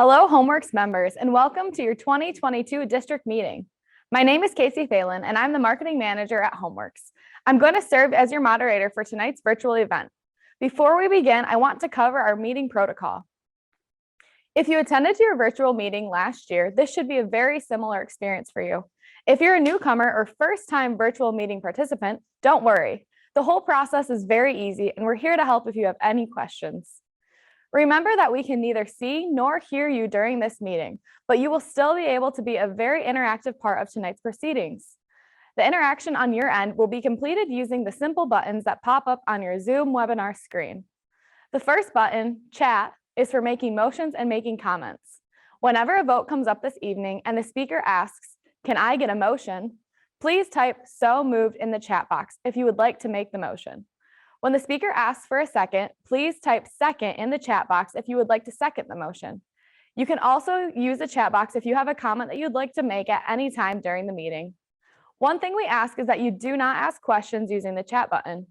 Hello, Homeworks members, and welcome to your 2022 district meeting. My name is Casey Phelan, and I'm the marketing manager at Homeworks. I'm going to serve as your moderator for tonight's virtual event. Before we begin, I want to cover our meeting protocol. If you attended your virtual meeting last year, this should be a very similar experience for you. If you're a newcomer or first-time virtual meeting participant, don't worry. The whole process is very easy, and we're here to help if you have any questions. Remember that we can neither see nor hear you during this meeting, but you will still be able to be a very interactive part of tonight's proceedings. The interaction on your end will be completed using the simple buttons that pop up on your Zoom webinar screen. The first button, Chat, is for making motions and making comments. Whenever a vote comes up this evening and the speaker asks, "Can I get a motion?" please type "So moved" in the chat box if you would like to make the motion. When the speaker asks for a second, please type "second" in the chat box if you would like to second the motion. You can also use the chat box if you have a comment that you'd like to make at any time during the meeting. One thing we ask is that you do not ask questions using the chat button.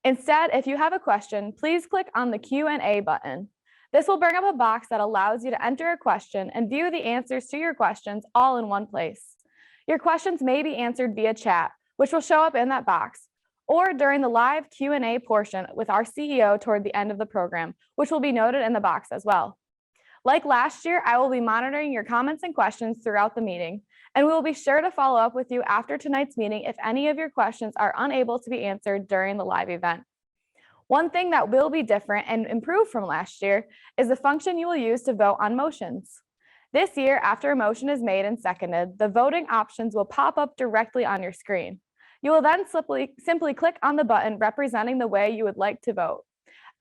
Instead, if you have a question, please click on the Q&A button. This will bring up a box that allows you to enter a question and view the answers to your questions all in one place. Your questions may be answered via chat, which will show up in that box, or during the live Q&A portion with our CEO toward the end of the program, which will be noted in the box as well. Like last year, I will be monitoring your comments and questions throughout the meeting, and we will be sure to follow up with you after tonight's meeting if any of your questions are unable to be answered during the live event. One thing that will be different and improved from last year is the function you will use to vote on motions. This year, after a motion is made and seconded, the voting options will pop up directly on your screen. You will then simply click on the button representing the way you would like to vote.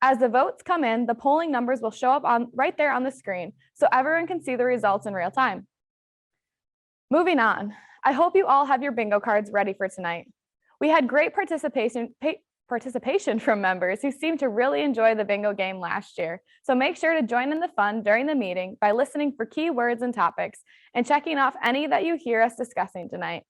As the votes come in, the polling numbers will show up right there on the screen, so everyone can see the results in real time. Moving on, I hope you all have your bingo cards ready for tonight. We had great participation from members who seemed to really enjoy the bingo game last year, so make sure to join in the fun during the meeting by listening for key words and topics and checking off any that you hear us discussing tonight.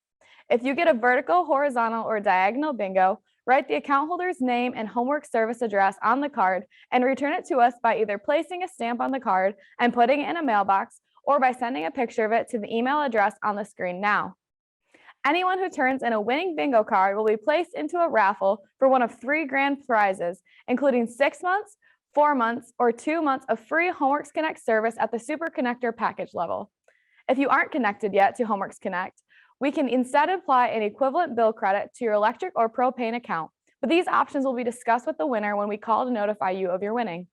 If you get a vertical, horizontal, or diagonal bingo, write the account holder's name and homework service address on the card and return it to us by either placing a stamp on the card and putting it in a mailbox, or by sending a picture of it to the email address on the screen now. Anyone who turns in a winning bingo card will be placed into a raffle for one of 3 grand prizes, including 6 months, 4 months, or 2 months of free Homeworks Connect service at the Super Connector package level. If you aren't connected yet to Homeworks Connect, we can instead apply an equivalent bill credit to your electric or propane account, but these options will be discussed with the winner when we call to notify you of your winning.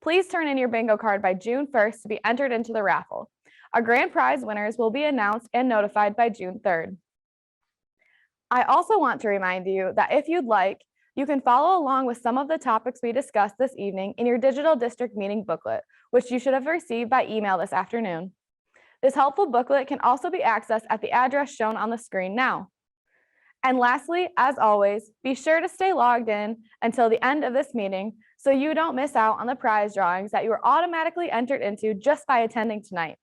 Please turn in your bingo card by June 1st to be entered into the raffle. Our grand prize winners will be announced and notified by June 3rd. I also want to remind you that if you'd like, you can follow along with some of the topics we discussed this evening in your digital district meeting booklet, which you should have received by email this afternoon. This helpful booklet can also be accessed at the address shown on the screen now. And lastly, as always, be sure to stay logged in until the end of this meeting so you don't miss out on the prize drawings that you are automatically entered into just by attending tonight.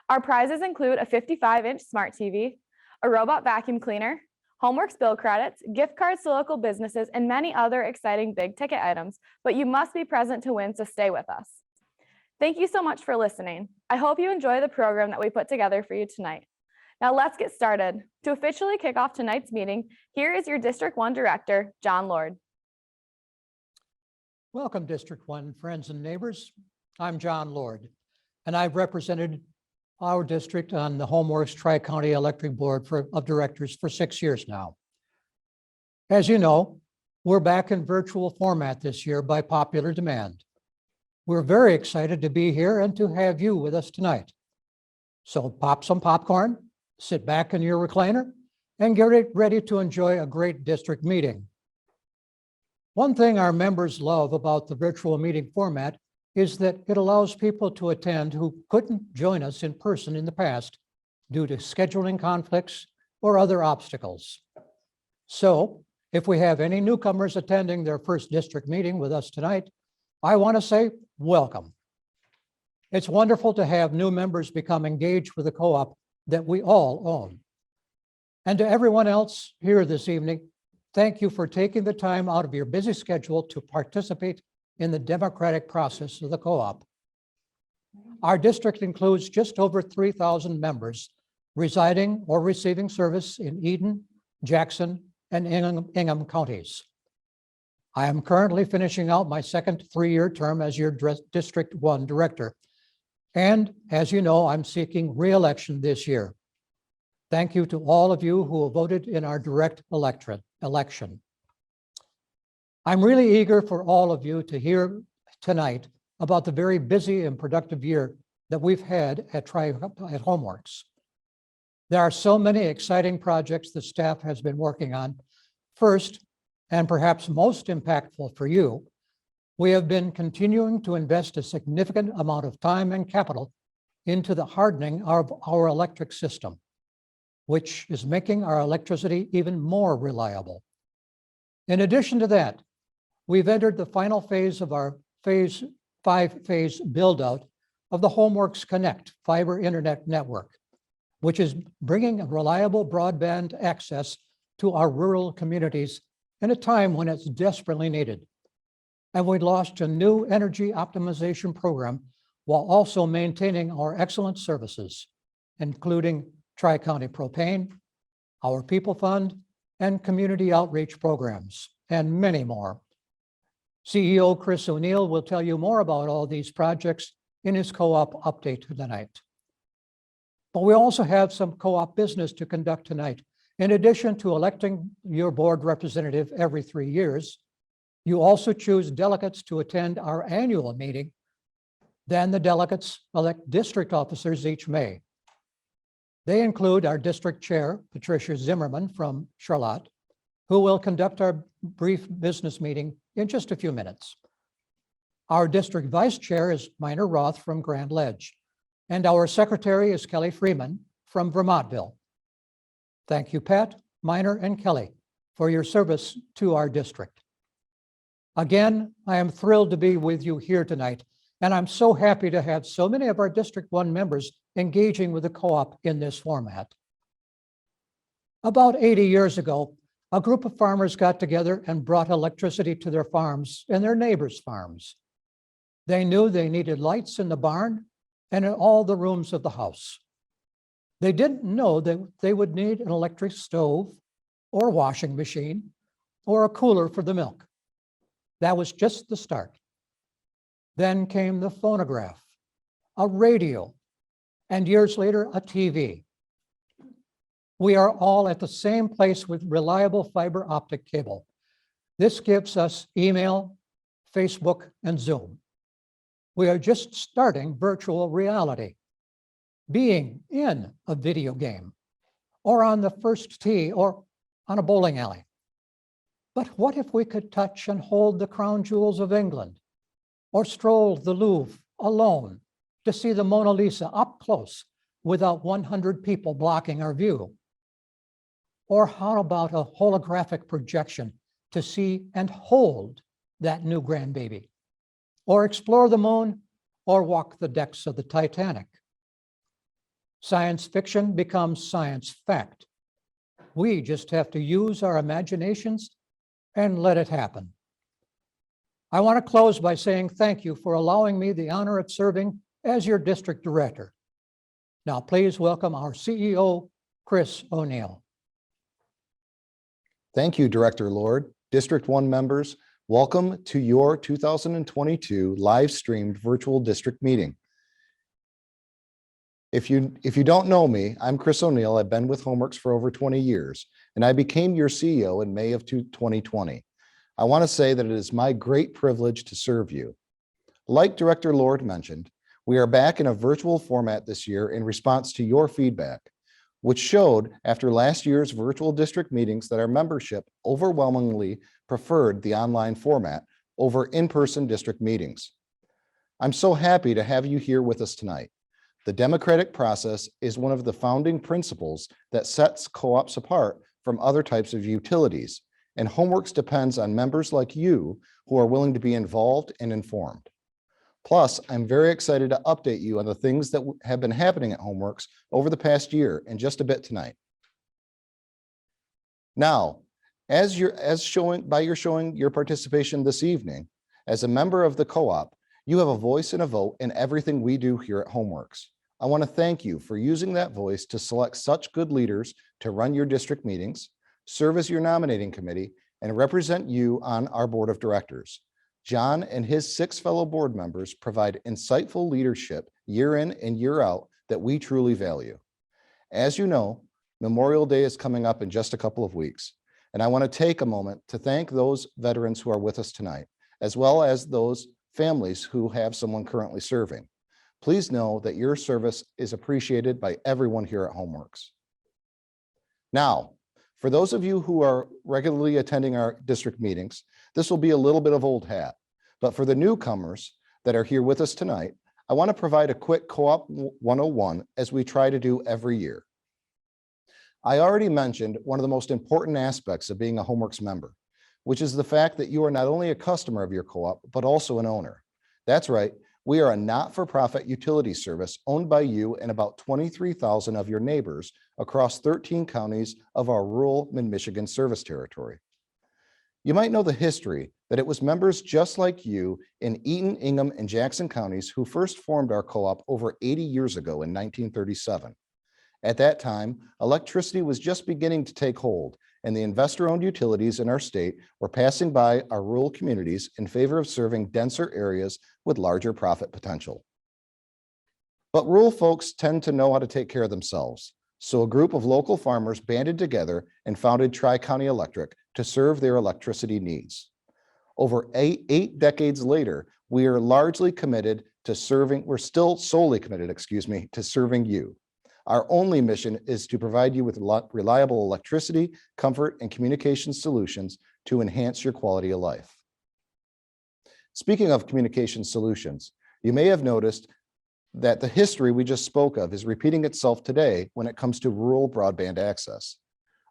Our prizes include a 55-inch smart TV, a robot vacuum cleaner, Homeworks bill credits, gift cards to local businesses, and many other exciting big ticket items, but you must be present to win, so stay with us. Thank you so much for listening. I hope you enjoy the program that we put together for you tonight. Now let's get started. To officially kick off tonight's meeting, here is your District 1 Director, John Lord. Welcome, District 1 friends and neighbors. I'm John Lord, and I've represented our district on the Homeworks Tri-County Electric Board of Directors for 6 years now. As you know, we're back in virtual format this year by popular demand. We're very excited to be here and to have you with us tonight. So pop some popcorn, sit back in your recliner, and get ready to enjoy a great district meeting. One thing our members love about the virtual meeting format is that it allows people to attend who couldn't join us in person in the past due to scheduling conflicts or other obstacles. So if we have any newcomers attending their first district meeting with us tonight, I want to say welcome. It's wonderful to have new members become engaged with the co-op that we all own. And to everyone else here this evening, thank you for taking the time out of your busy schedule to participate in the democratic process of the co-op. Our district includes just over 3,000 members residing or receiving service in Eden, Jackson, and Ingham counties. I am currently finishing out my second 3-year term as your District 1 Director. And as you know, I'm seeking re-election this year. Thank you to all of you who have voted in our direct election. I'm really eager for all of you to hear tonight about the very busy and productive year that we've had at Homeworks. There are so many exciting projects the staff has been working on. First, and perhaps most impactful for you, we have been continuing to invest a significant amount of time and capital into the hardening of our electric system, which is making our electricity even more reliable. In addition to that, we've entered the final phase of our five-phase build-out of the Homeworks Connect fiber internet network, which is bringing reliable broadband access to our rural communities in a time when it's desperately needed. And we launched a new energy optimization program while also maintaining our excellent services, including Tri-County Propane, our People Fund, and community outreach programs, and many more. CEO Chris O'Neill will tell you more about all these projects in his co-op update tonight. But we also have some co-op business to conduct tonight. In addition to electing your board representative every 3 years, you also choose delegates to attend our annual meeting. Then the delegates elect district officers each May. They include our district chair, Patricia Zimmerman from Charlotte, who will conduct our brief business meeting in just a few minutes. Our district vice chair is Minor Roth from Grand Ledge, and our secretary is Kelly Freeman from Vermontville. Thank you, Pat, Minor, and Kelly, for your service to our district. Again, I am thrilled to be with you here tonight, and I'm so happy to have so many of our District 1 members engaging with the co-op in this format. About 80 years ago, a group of farmers got together and brought electricity to their farms and their neighbors' farms. They knew they needed lights in the barn and in all the rooms of the house. They didn't know that they would need an electric stove or washing machine or a cooler for the milk. That was just the start. Then came the phonograph, a radio, and years later, a TV. We are all at the same place with reliable fiber optic cable. This gives us email, Facebook, and Zoom. We are just starting virtual reality, being in a video game, or on the first tee, or on a bowling alley. But what if we could touch and hold the crown jewels of England, or stroll the Louvre alone to see the Mona Lisa up close without 100 people blocking our view? Or how about a holographic projection to see and hold that new grandbaby, or explore the moon, or walk the decks of the Titanic? Science fiction becomes science fact. We just have to use our imaginations and let it happen. I want to close by saying thank you for allowing me the honor of serving as your district director. Now, please welcome our CEO, Chris O'Neill. Thank you, Director Lord. District 1 members, welcome to your 2022 live-streamed virtual district meeting. If you don't know me, I'm Chris O'Neill. I've been with Homeworks for over 20 years, and I became your CEO in May of 2020. I want to say that it is my great privilege to serve you. Like Director Lord mentioned, we are back in a virtual format this year in response to your feedback, which showed after last year's virtual district meetings that our membership overwhelmingly preferred the online format over in-person district meetings. I'm so happy to have you here with us tonight. The democratic process is one of the founding principles that sets co-ops apart from other types of utilities, and Homeworks depends on members like you who are willing to be involved and informed. Plus, I'm very excited to update you on the things that have been happening at Homeworks over the past year in just a bit tonight. Now, as showing your participation this evening, as a member of the co-op, You have a voice and a vote in everything we do here at Homeworks. I want to thank you for using that voice to select such good leaders to run your district meetings, serve as your nominating committee, and represent you on our board of directors. John and his 6 fellow board members provide insightful leadership year in and year out that we truly value. As you know, Memorial Day is coming up in just a couple of weeks, and I want to take a moment to thank those veterans who are with us tonight, as well as those families who have someone currently serving. Please know that your service is appreciated by everyone here at Homeworks. Now, for those of you who are regularly attending our district meetings, this will be a little bit of old hat, but for the newcomers that are here with us tonight, I want to provide a quick Co-op 101 as we try to do every year. I already mentioned one of the most important aspects of being a Homeworks member, which is the fact that you are not only a customer of your co-op, but also an owner. That's right, we are a not-for-profit utility service owned by you and about 23,000 of your neighbors across 13 counties of our rural mid-Michigan service territory. You might know the history that it was members just like you in Eaton, Ingham, and Jackson counties who first formed our co-op over 80 years ago in 1937. At that time, electricity was just beginning to take hold, and the investor-owned utilities in our state were passing by our rural communities in favor of serving denser areas with larger profit potential. But rural folks tend to know how to take care of themselves, so a group of local farmers banded together and founded Tri-County Electric to serve their electricity needs. Over eight decades later, we are largely committed to serving, we're still solely committed, to serving you. Our only mission is to provide you with reliable electricity, comfort, and communication solutions to enhance your quality of life. Speaking of communication solutions, you may have noticed that the history we just spoke of is repeating itself today when it comes to rural broadband access.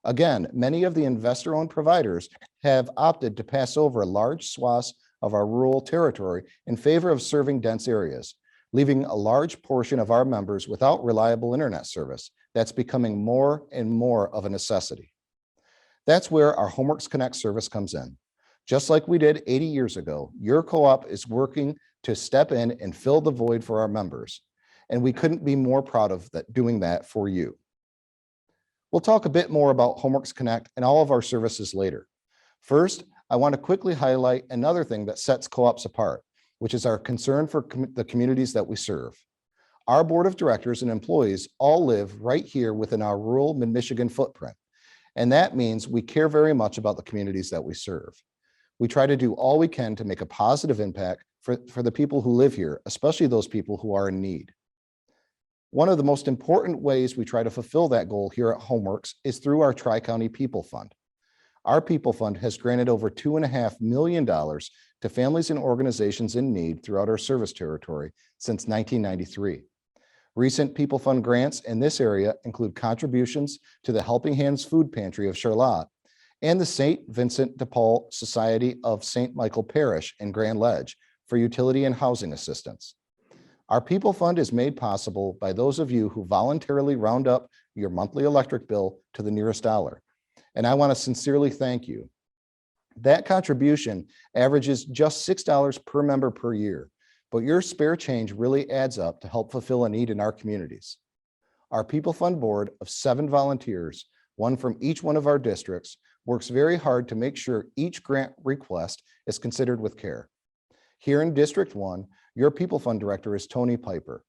Again, many of the investor-owned providers have opted to pass over large swaths of our rural territory in favor of serving dense areas, leaving a large portion of our members without reliable internet service that's becoming more and more of a necessity. That's where our Homeworks Connect service comes in. Just like we did 80 years ago, your co-op is working to step in and fill the void for our members, and we couldn't be more proud of doing that for you. We'll talk a bit more about Homeworks Connect and all of our services later. First, I want to quickly highlight another thing that sets co-ops apart, which is our concern for the communities that we serve. Our board of directors and employees all live right here within our rural mid-Michigan footprint, and that means we care very much about the communities that we serve. We try to do all we can to make a positive impact for the people who live here, especially those people who are in need. One of the most important ways we try to fulfill that goal here at Homeworks is through our Tri-County People Fund. Our People Fund has granted over $2.5 million to families and organizations in need throughout our service territory since 1993. Recent People Fund grants in this area include contributions to the Helping Hands Food Pantry of Charlotte and the St. Vincent de Paul Society of St. Michael Parish in Grand Ledge for utility and housing assistance. Our People Fund is made possible by those of you who voluntarily round up your monthly electric bill to the nearest dollar, and I want to sincerely thank you. That contribution averages just $6 per member per year, but your spare change really adds up to help fulfill a need in our communities. Our People Fund board of 7 volunteers, one from each one of our districts, works very hard to make sure each grant request is considered with care. Here in District 1, your People Fund director is Tony Piper.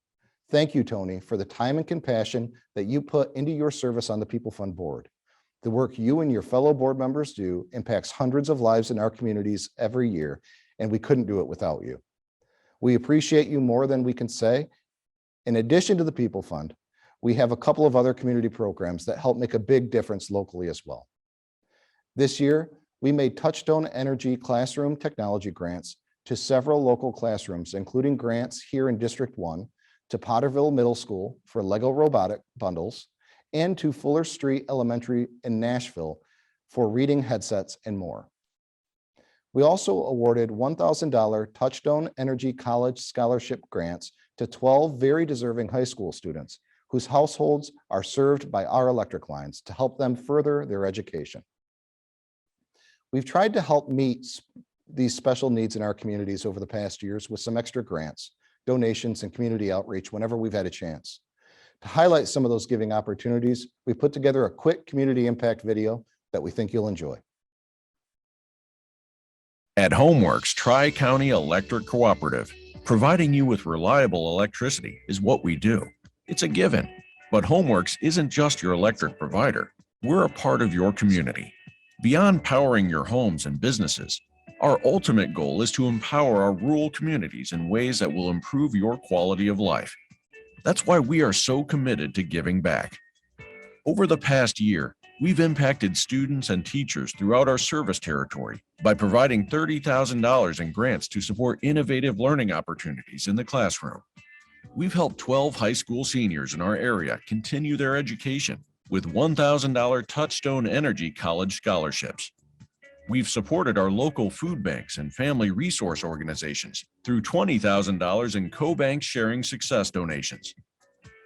Thank you, Tony, for the time and compassion that you put into your service on the People Fund board. The work you and your fellow board members do impacts hundreds of lives in our communities every year, and we couldn't do it without you. We appreciate you more than we can say. In addition to the People Fund, we have a couple of other community programs that help make a big difference locally as well. This year, we made Touchstone Energy classroom technology grants to several local classrooms, including grants here in District 1 to Potterville Middle School for Lego robotic bundles, and to Fuller Street Elementary in Nashville for reading headsets and more. We also awarded $1,000 Touchstone Energy College Scholarship grants to 12 very deserving high school students whose households are served by our electric lines to help them further their education. We've tried to help meet these special needs in our communities over the past years with some extra grants, donations, and community outreach whenever we've had a chance. To highlight some of those giving opportunities, we put together a quick community impact video that we think you'll enjoy. At Homeworks Tri-County Electric Cooperative, providing you with reliable electricity is what we do. It's a given, but Homeworks isn't just your electric provider. We're a part of your community. Beyond powering your homes and businesses, our ultimate goal is to empower our rural communities in ways that will improve your quality of life. That's why we are so committed to giving back. Over the past year, we've impacted students and teachers throughout our service territory by providing $30,000 in grants to support innovative learning opportunities in the classroom. We've helped 12 high school seniors in our area continue their education with $1,000 Touchstone Energy College scholarships. We've supported our local food banks and family resource organizations through $20,000 in co-bank sharing success donations.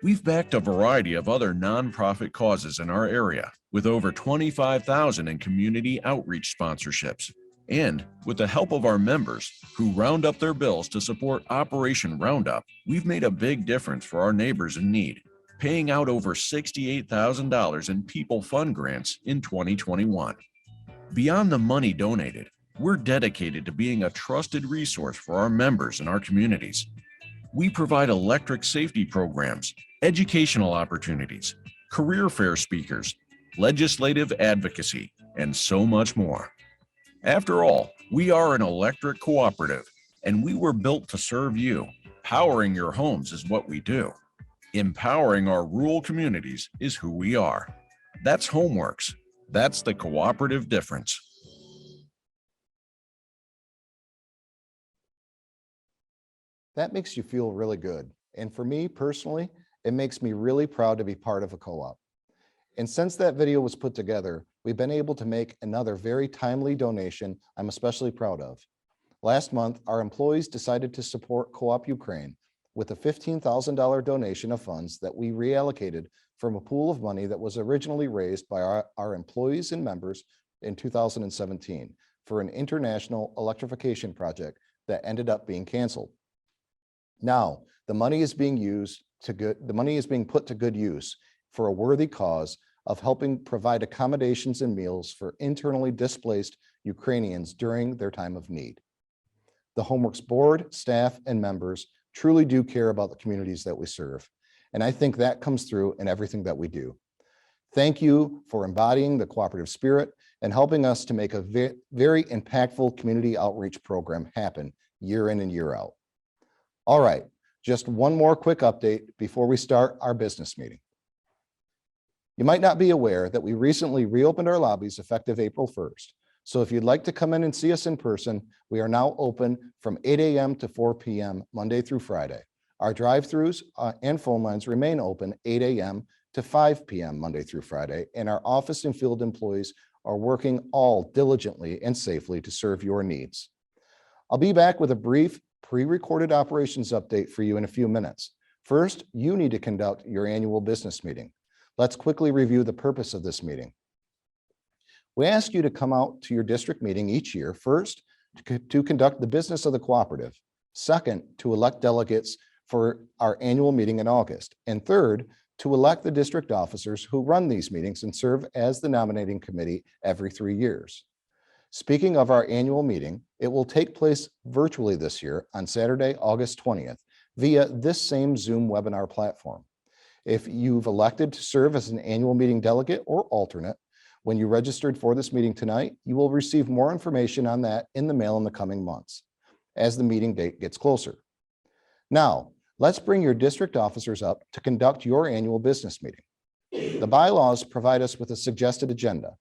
We've backed a variety of other nonprofit causes in our area with over $25,000 in community outreach sponsorships. And with the help of our members who round up their bills to support Operation Roundup, we've made a big difference for our neighbors in need, paying out over $68,000 in People Fund grants in 2021. Beyond the money donated, we're dedicated to being a trusted resource for our members and our communities. We provide electric safety programs, educational opportunities, career fair speakers, legislative advocacy, and so much more. After all, we are an electric cooperative, and we were built to serve you. Powering your homes is what we do. Empowering our rural communities is who we are. That's Homeworks. That's the cooperative difference. That makes you feel really good. And for me personally, it makes me really proud to be part of a co-op. And since that video was put together, we've been able to make another very timely donation I'm especially proud of. Last month, our employees decided to support Co-op Ukraine with a $15,000 donation of funds that we reallocated from a pool of money that was originally raised by our employees and members in 2017 for an international electrification project that ended up being canceled. Now, the money is being put to good use for a worthy cause of helping provide accommodations and meals for internally displaced Ukrainians during their time of need. The Homeworks board, staff, and members truly do care about the communities that we serve, and I think that comes through in everything that we do. Thank you for embodying the cooperative spirit and helping us to make a very impactful community outreach program happen year in and year out. All right, just one more quick update before we start our business meeting. You might not be aware that we recently reopened our lobbies effective April 1st. So if you'd like to come in and see us in person, we are now open from 8 a.m. to 4 p.m. Monday through Friday. Our drive-throughs and phone lines remain open 8 a.m. to 5 p.m. Monday through Friday, and our office and field employees are working all diligently and safely to serve your needs. I'll be back with a brief pre-recorded operations update for you in a few minutes. First, you need to conduct your annual business meeting. Let's quickly review the purpose of this meeting. We ask you to come out to your district meeting each year, first, to conduct the business of the cooperative, second, to elect delegates for our annual meeting in August, and third, to elect the district officers who run these meetings and serve as the nominating committee every 3 years. Speaking of our annual meeting, it will take place virtually this year on Saturday, August 20th, via this same Zoom webinar platform. If you've elected to serve as an annual meeting delegate or alternate, when you registered for this meeting tonight, you will receive more information on that in the mail in the coming months as the meeting date gets closer. Now, let's bring your district officers up to conduct your annual business meeting. The bylaws provide us with a suggested agenda.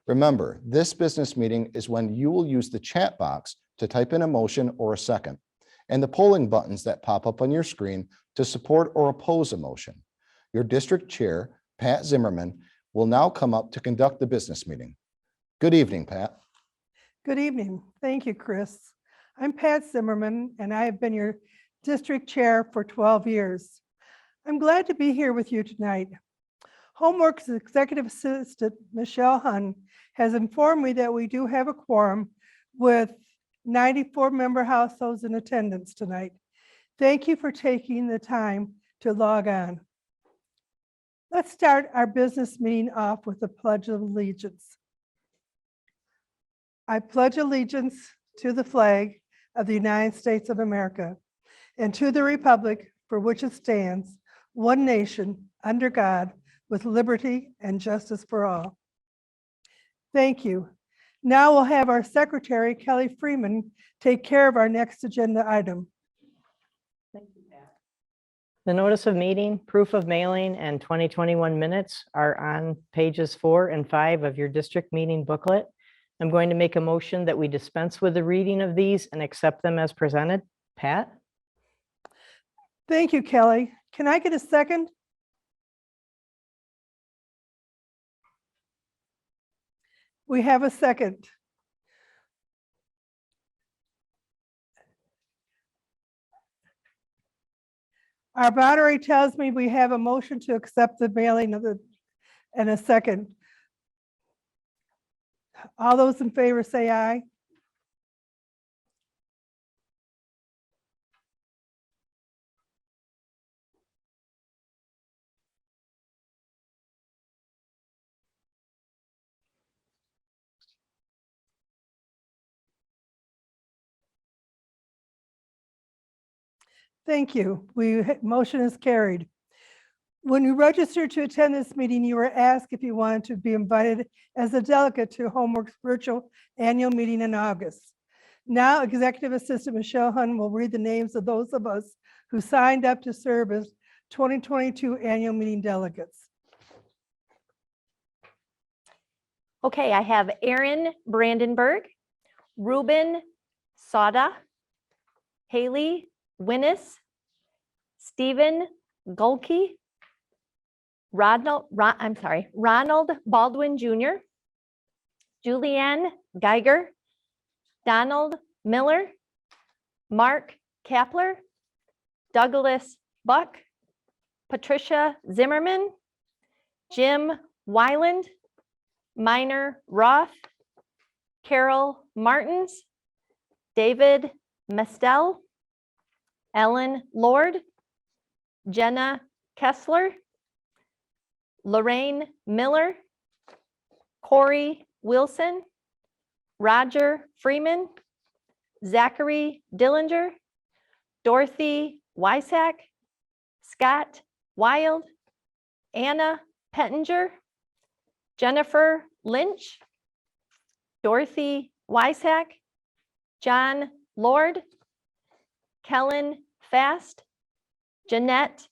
Remember, this business meeting is when you will use the chat box to type in a motion or a second, and the polling buttons that pop up on your screen to support or oppose a motion. Your district chair, Pat Zimmerman, will now come up to conduct the business meeting. Good evening, Pat. Good evening. Thank you, Chris. I'm Pat Zimmerman, and I have been your district chair for 12 years. I'm glad to be here with you tonight. Homeworks Executive Assistant Michelle Hunn has informed me that we do have a quorum with 94 member households in attendance tonight. Thank you for taking the time to log on. Let's start our business meeting off with the Pledge of Allegiance. I pledge allegiance to the flag of the United States of America and to the republic for which it stands, one nation, under God, with liberty and justice for all. Thank you. Now we'll have our secretary, Kelly Freeman, take care of our next agenda item. The notice of meeting, proof of mailing, and 2021 minutes are on pages 4 and 5 of your district meeting booklet. I'm going to make a motion that we dispense with the reading of these and accept them as presented. Pat? Thank you, Kelly. Can I get a second? We have a second. Our moderator tells me we have a motion to accept the mailing of the, and a second. All those in favor say aye. Thank you. Motion is carried. When you registered to attend this meeting, you were asked if you wanted to be invited as a delegate to Homeworks virtual annual meeting in August. Now, Executive Assistant Michelle Hun will read the names of those of us who signed up to serve as 2022 annual meeting delegates. Okay, I have Aaron Brandenburg, Ruben Sada, Haley Winnis, Stephen Gulke, Ronald Baldwin Jr., Julianne Geiger, Donald Miller, Mark Kapler, Douglas Buck, Patricia Zimmerman, Jim Weiland, Minor Roth, Carol Martins, David Mestel, Ellen Lord, Jenna Kessler, Lorraine Miller, Corey Wilson, Roger Freeman, Zachary Dillinger, Dorothy Weisack, Scott Wild, Anna Pettinger, Jennifer Lynch, Dorothy Weisack, John Lord, Kellen Fast, Jeanette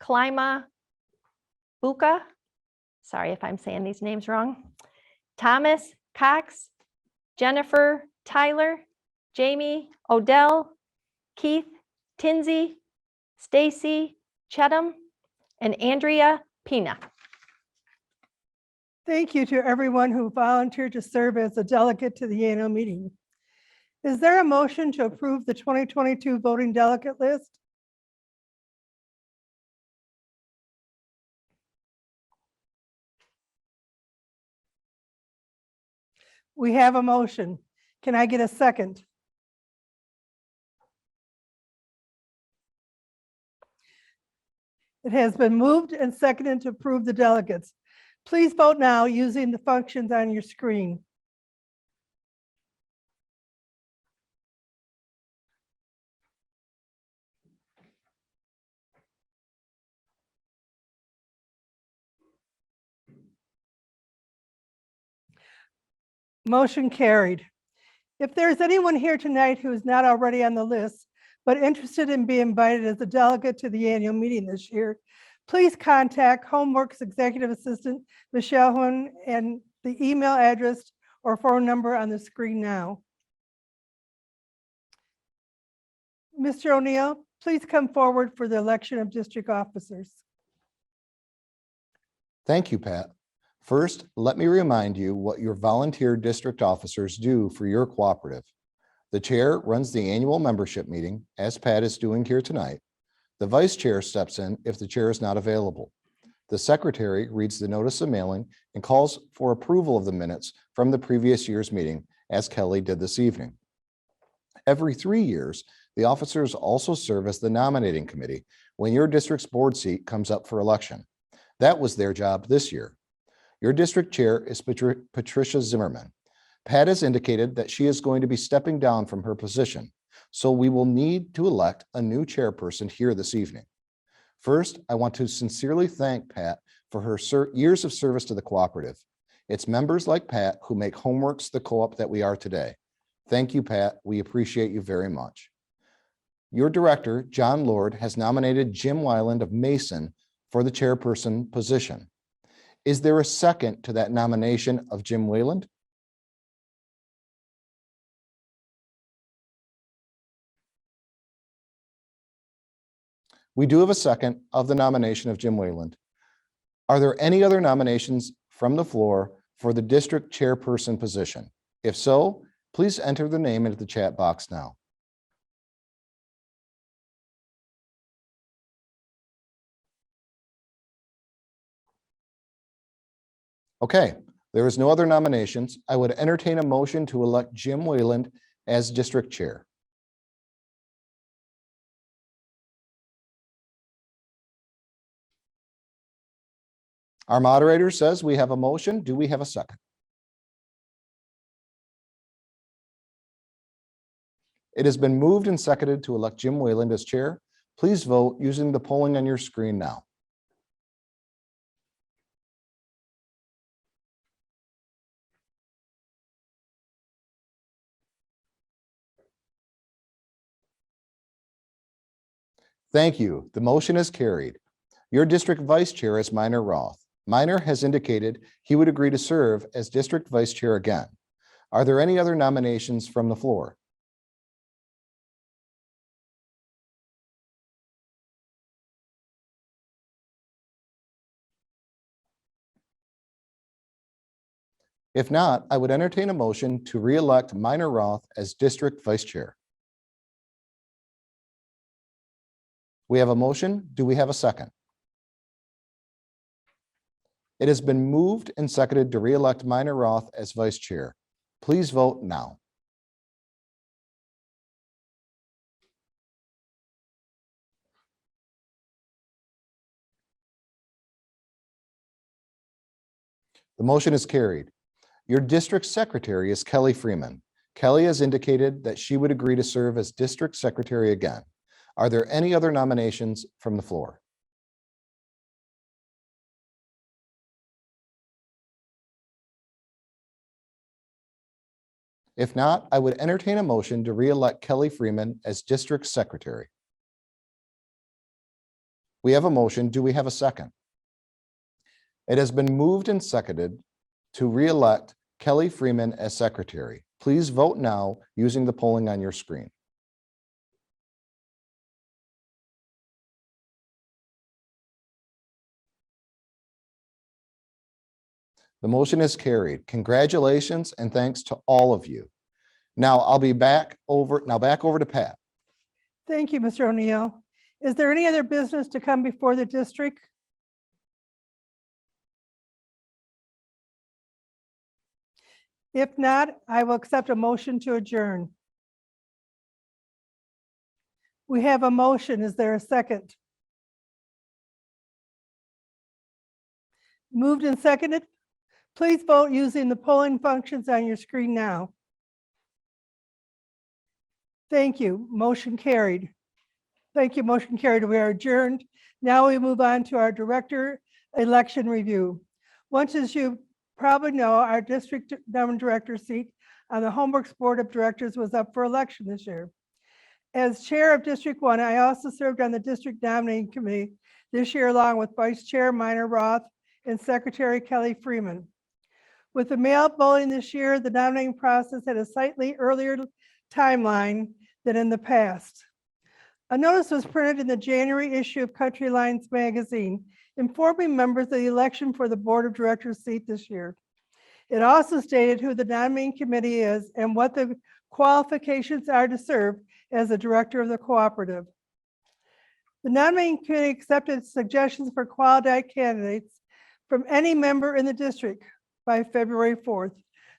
Klima Buka, sorry if I'm saying these names wrong, Thomas Cox, Jennifer Tyler, Jamie Odell, Keith Tinsey, Stacy Chedham, and Andrea Pina. Thank you to everyone who volunteered to serve as a delegate to the annual meeting. Is there a motion to approve the 2022 voting delegate list? We have a motion. Can I get a second? It has been moved and seconded to approve the delegates. Please vote now using the functions on your screen. Motion carried. If there's anyone here tonight who is not already on the list, but interested in being invited as a delegate to the annual meeting this year, please contact Homeworks Executive Assistant Michelle Hun and the email address or phone number on the screen now. Mr. O'Neill, please come forward for the election of district officers. Thank you, Pat. First, let me remind you what your volunteer district officers do for your cooperative. The chair runs the annual membership meeting, as Pat is doing here tonight. The vice chair steps in if the chair is not available. The secretary reads the notice of mailing and calls for approval of the minutes from the previous year's meeting, as Kelly did this evening. Every 3 years, the officers also serve as the nominating committee when your district's board seat comes up for election. That was their job this year. Your district chair is Patricia Zimmerman. Pat has indicated that she is going to be stepping down from her position, so we will need to elect a new chairperson here this evening. First, I want to sincerely thank Pat for her years of service to the cooperative. It's members like Pat who make Homeworks the co-op that we are today. Thank you, Pat. We appreciate you very much. Your director, John Lord, has nominated Jim Weiland of Mason for the chairperson position. Is there a second to that nomination of Jim Weiland? We do have a second of the nomination of Jim Weiland. Are there any other nominations from the floor for the district chairperson position? If so, please enter the name into the chat box now. Okay, there is no other nominations. I would entertain a motion to elect Jim Weiland as district chair. Our moderator says we have a motion. Do we have a second? It has been moved and seconded to elect Jim Weiland as chair. Please vote using the polling on your screen now. Thank you. The motion is carried. Your district vice chair is Minor Roth. Minor has indicated he would agree to serve as district vice chair again. Are there any other nominations from the floor? If not, I would entertain a motion to re-elect Minor Roth as district vice chair. We have a motion. Do we have a second? It has been moved and seconded to re-elect Minor Roth as vice chair. Please vote now. The motion is carried. Your district secretary is Kelly Freeman. Kelly has indicated that she would agree to serve as district secretary again. Are there any other nominations from the floor? If not, I would entertain a motion to re-elect Kelly Freeman as district secretary. We have a motion. Do we have a second? It has been moved and seconded to re-elect Kelly Freeman as secretary. Please vote now using the polling on your screen. The motion is carried. Congratulations and thanks to all of you. Now I'll be back over to Pat. Thank you, Mr. O'Neill. Is there any other business to come before the district? If not, I will accept a motion to adjourn. We have a motion. Is there a second? Moved and seconded. Please vote using the polling functions on your screen now. Thank you. Motion carried. Thank you. Motion carried. We are adjourned. Now we move on to our director election review. Once, as you probably know, our district director seat on the Homeworks Board of Directors was up for election this year. As chair of District 1, I also served on the district nominating committee this year, along with Vice Chair Minor Roth and Secretary Kelly Freeman. With the mail voting this year, the nominating process had a slightly earlier timeline than in the past. A notice was printed in the January issue of Country Lines magazine, informing members of the election for the Board of Directors seat this year. It also stated who the nominating committee is and what the qualifications are to serve as the director of the cooperative. The nominating committee accepted suggestions for qualified candidates from any member in the district by February 4th.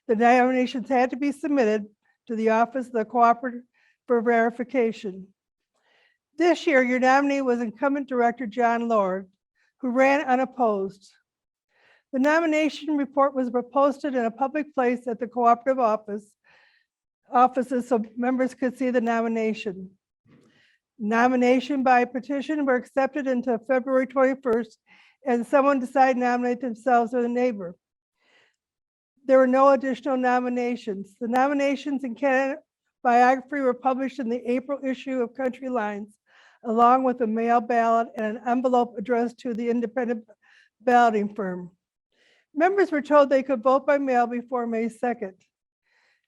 The nominations had to be submitted to the office of the cooperative for verification. This year, your nominee was incumbent director John Lord, who ran unopposed. The nomination report was posted in a public place at the cooperative offices so members could see the nomination. Nomination by petition were accepted until February 21st, and someone decided to nominate themselves or the neighbor. There were no additional nominations. The nominations and candidate biography were published in the April issue of Country Lines, along with a mail ballot and an envelope addressed to the independent balloting firm. Members were told they could vote by mail before May 2nd.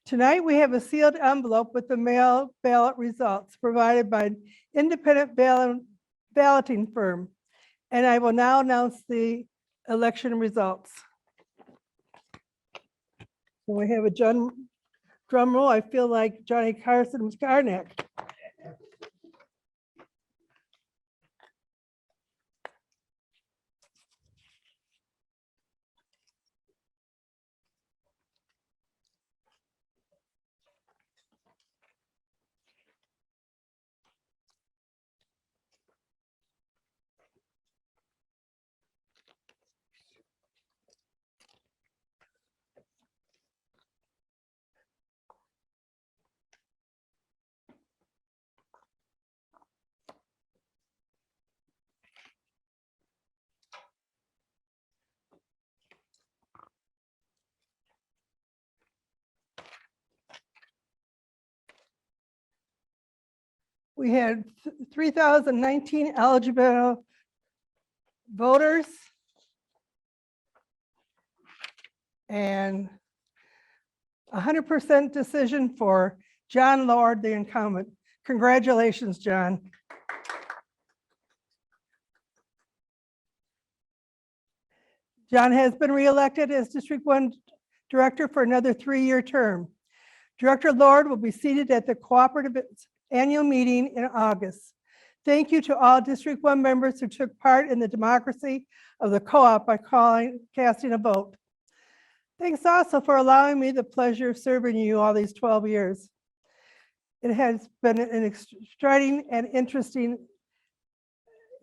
Tonight, we have a sealed envelope with the mail ballot results provided by an independent balloting firm. And I will now announce the election results. So we have a drum roll. I feel like Johnny Carson was Karnak. We had 3,019 eligible voters and 100% decision for John Lord, the incumbent. Congratulations, John. John has been reelected as District 1 Director for another 3-year term. Director Lord will be seated at the cooperative annual meeting in August. Thank you to all District 1 members who took part in the democracy of the co-op by casting a vote. Thanks also for allowing me the pleasure of serving you all these 12 years. It has been an exciting and interesting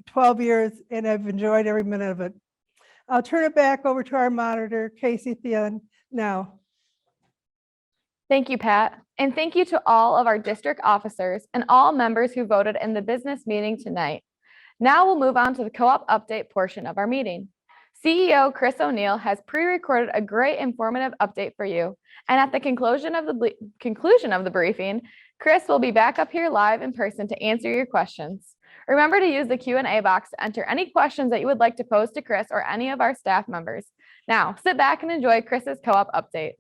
12 years, and I've enjoyed every minute of it. I'll turn it back over to our monitor, Casey Theon, now. Thank you, Pat. And thank you to all of our district officers and all members who voted in the business meeting tonight. Now we'll move on to the co-op update portion of our meeting. CEO Chris O'Neill has pre-recorded a great informative update for you. And at the conclusion of the briefing, Chris will be back up here live in person to answer your questions. Remember to use the Q&A box to enter any questions that you would like to pose to Chris or any of our staff members. Now, sit back and enjoy Chris's co-op update.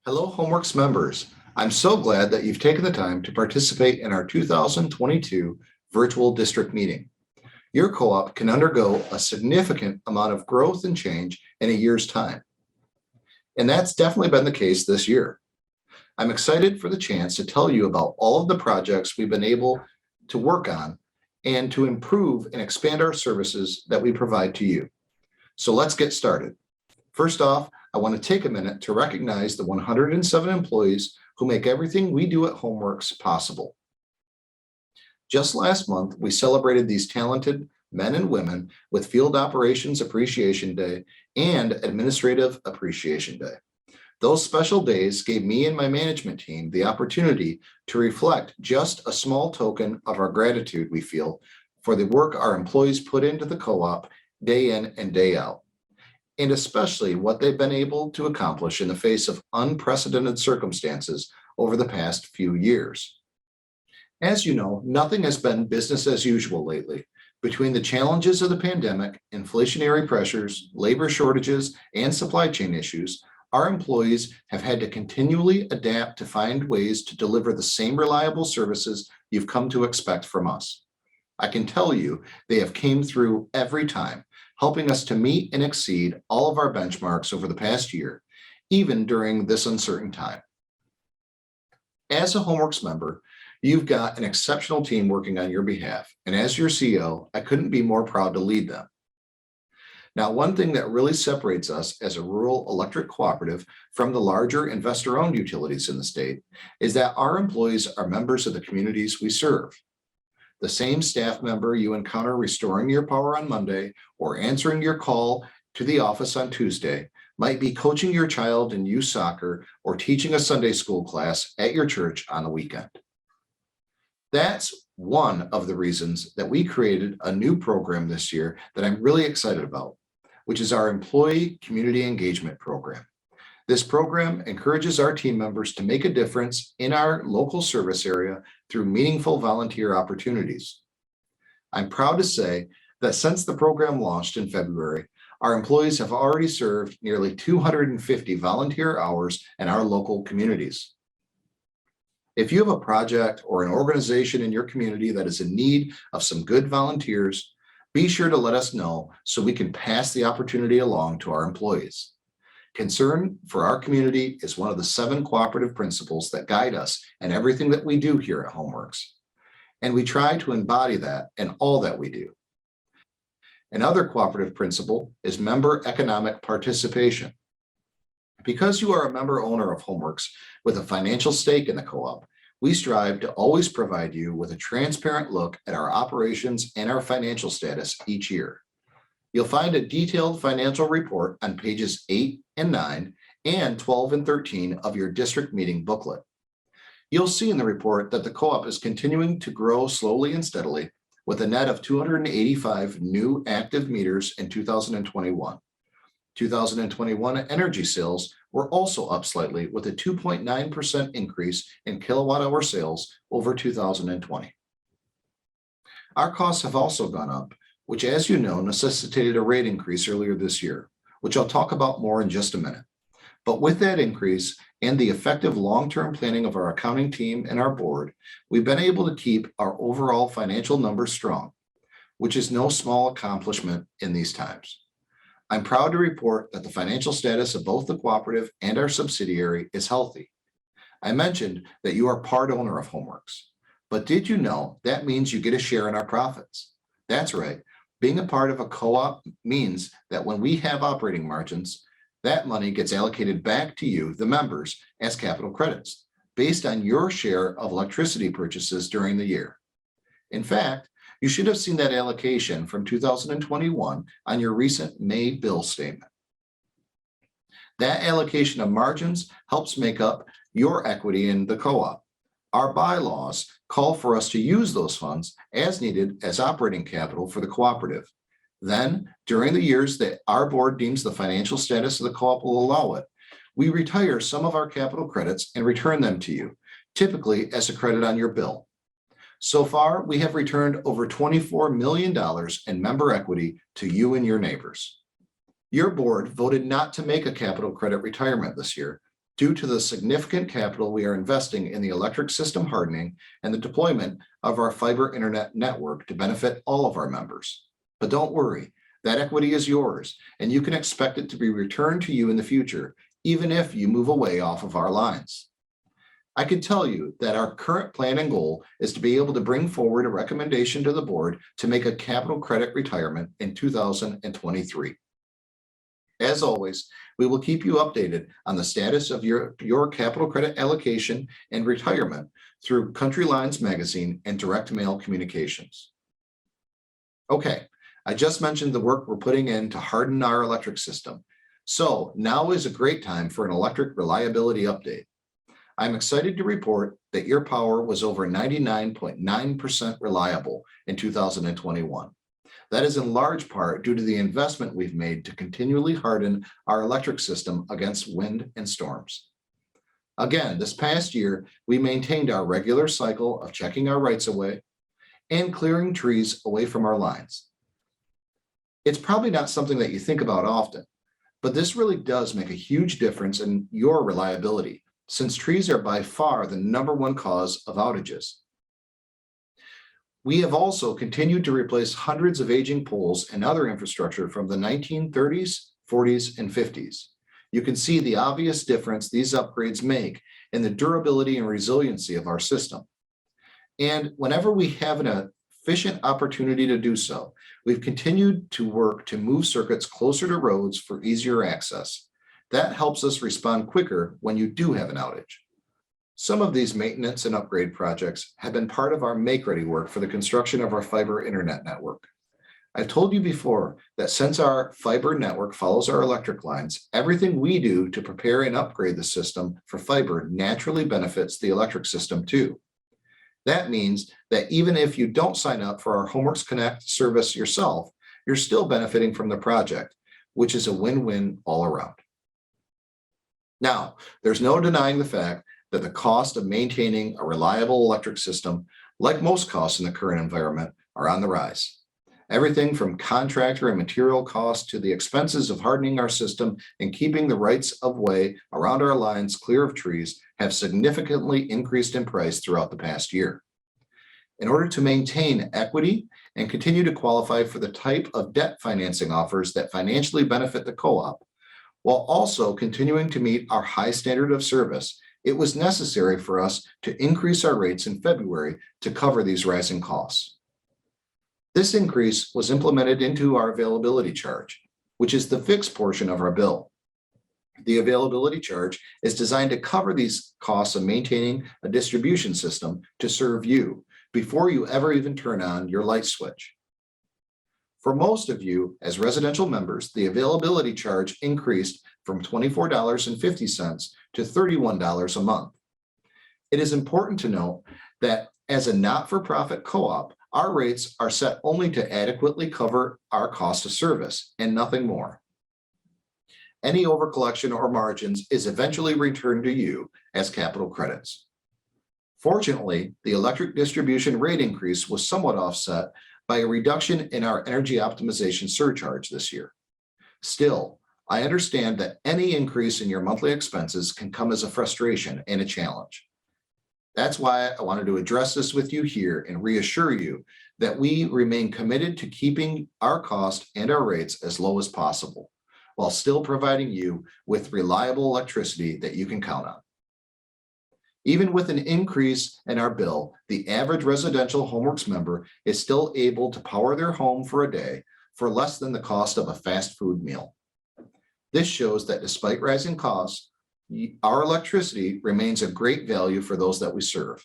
Hello, Homeworks members. I'm so glad that you've taken the time to participate in our 2022 virtual district meeting. Your co-op can undergo a significant amount of growth and change in a year's time. And that's definitely been the case this year. I'm excited for the chance to tell you about all of the projects we've been able to work on and to improve and expand our services that we provide to you. So let's get started. First off, I want to take a minute to recognize the 107 employees who make everything we do at Homeworks possible. Just last month, we celebrated these talented men and women with Field Operations Appreciation Day and Administrative Appreciation Day. Those special days gave me and my management team the opportunity to reflect just a small token of our gratitude we feel for the work our employees put into the co-op day in and day out, and especially what they've been able to accomplish in the face of unprecedented circumstances over the past few years. As you know, nothing has been business as usual lately. Between the challenges of the pandemic, inflationary pressures, labor shortages, and supply chain issues, our employees have had to continually adapt to find ways to deliver the same reliable services you've come to expect from us. I can tell you they have came through every time, helping us to meet and exceed all of our benchmarks over the past year, even during this uncertain time. As a Homeworks member, you've got an exceptional team working on your behalf, and as your CEO, I couldn't be more proud to lead them. Now, one thing that really separates us as a rural electric cooperative from the larger investor-owned utilities in the state is that our employees are members of the communities we serve. The same staff member you encounter restoring your power on Monday or answering your call to the office on Tuesday might be coaching your child in youth soccer or teaching a Sunday school class at your church on the weekend. That's one of the reasons that we created a new program this year that I'm really excited about, which is our Employee Community Engagement Program. This program encourages our team members to make a difference in our local service area through meaningful volunteer opportunities. I'm proud to say that since the program launched in February, our employees have already served nearly 250 volunteer hours in our local communities. If you have a project or an organization in your community that is in need of some good volunteers, be sure to let us know so we can pass the opportunity along to our employees. Concern for our community is one of the 7 cooperative principles that guide us in everything that we do here at HomeWorks. And we try to embody that in all that we do. Another cooperative principle is member economic participation. Because you are a member owner of HomeWorks with a financial stake in the co-op, we strive to always provide you with a transparent look at our operations and our financial status each year. You'll find a detailed financial report on pages 8 and 9 and 12 and 13 of your district meeting booklet. You'll see in the report that the co-op is continuing to grow slowly and steadily with a net of 285 new active meters in 2021. 2021 energy sales were also up slightly with a 2.9% increase in kilowatt hour sales over 2020. Our costs have also gone up, which, as you know, necessitated a rate increase earlier this year, which I'll talk about more in just a minute. But with that increase and the effective long-term planning of our accounting team and our board, we've been able to keep our overall financial numbers strong, which is no small accomplishment in these times. I'm proud to report that the financial status of both the cooperative and our subsidiary is healthy. I mentioned that you are part owner of HomeWorks, but did you know that means you get a share in our profits? That's right. Being a part of a co-op means that when we have operating margins, that money gets allocated back to you, the members, as capital credits based on your share of electricity purchases during the year. In fact, you should have seen that allocation from 2021 on your recent May bill statement. That allocation of margins helps make up your equity in the co-op. Our bylaws call for us to use those funds as needed as operating capital for the cooperative. Then, during the years that our board deems the financial status of the co-op will allow it, we retire some of our capital credits and return them to you, typically as a credit on your bill. So far, we have returned over $24 million in member equity to you and your neighbors. Your board voted not to make a capital credit retirement this year due to the significant capital we are investing in the electric system hardening and the deployment of our fiber internet network to benefit all of our members. But don't worry, that equity is yours, and you can expect it to be returned to you in the future, even if you move away off of our lines. I can tell you that our current plan and goal is to be able to bring forward a recommendation to the board to make a capital credit retirement in 2023. As always, we will keep you updated on the status of your capital credit allocation and retirement through Country Lines Magazine and direct mail communications. Okay, I just mentioned the work we're putting in to harden our electric system. So now is a great time for an electric reliability update. I'm excited to report that your power was over 99.9% reliable in 2021. That is in large part due to the investment we've made to continually harden our electric system against wind and storms. Again, this past year, we maintained our regular cycle of checking our rights-of-way and clearing trees away from our lines. It's probably not something that you think about often, but this really does make a huge difference in your reliability, since trees are by far the #1 cause of outages. We have also continued to replace hundreds of aging poles and other infrastructure from the 1930s, 40s, and 50s. You can see the obvious difference these upgrades make in the durability and resiliency of our system. And whenever we have a efficient opportunity to do so, we've continued to work to move circuits closer to roads for easier access. That helps us respond quicker when you do have an outage. Some of these maintenance and upgrade projects have been part of our make-ready work for the construction of our fiber internet network. I've told you before that since our fiber network follows our electric lines, everything we do to prepare and upgrade the system for fiber naturally benefits the electric system too. That means that even if you don't sign up for our Homeworks Connect service yourself, you're still benefiting from the project, which is a win-win all around. Now, there's no denying the fact that the cost of maintaining a reliable electric system, like most costs in the current environment, are on the rise. Everything from contractor and material costs to the expenses of hardening our system and keeping the rights of way around our lines clear of trees have significantly increased in price throughout the past year. In order to maintain equity and continue to qualify for the type of debt financing offers that financially benefit the co-op, while also continuing to meet our high standard of service, it was necessary for us to increase our rates in February to cover these rising costs. This increase was implemented into our availability charge, which is the fixed portion of our bill. The availability charge is designed to cover these costs of maintaining a distribution system to serve you before you ever even turn on your light switch. For most of you, as residential members, the availability charge increased from $24.50 to $31 a month. It is important to note that as a not-for-profit co-op, our rates are set only to adequately cover our cost of service and nothing more. Any overcollection or margins is eventually returned to you as capital credits. Fortunately, the electric distribution rate increase was somewhat offset by a reduction in our energy optimization surcharge this year. Still, I understand that any increase in your monthly expenses can come as a frustration and a challenge. That's why I wanted to address this with you here and reassure you that we remain committed to keeping our cost and our rates as low as possible, while still providing you with reliable electricity that you can count on. Even with an increase in our bill, the average residential Homeworks member is still able to power their home for a day for less than the cost of a fast food meal. This shows that despite rising costs, our electricity remains a great value for those that we serve.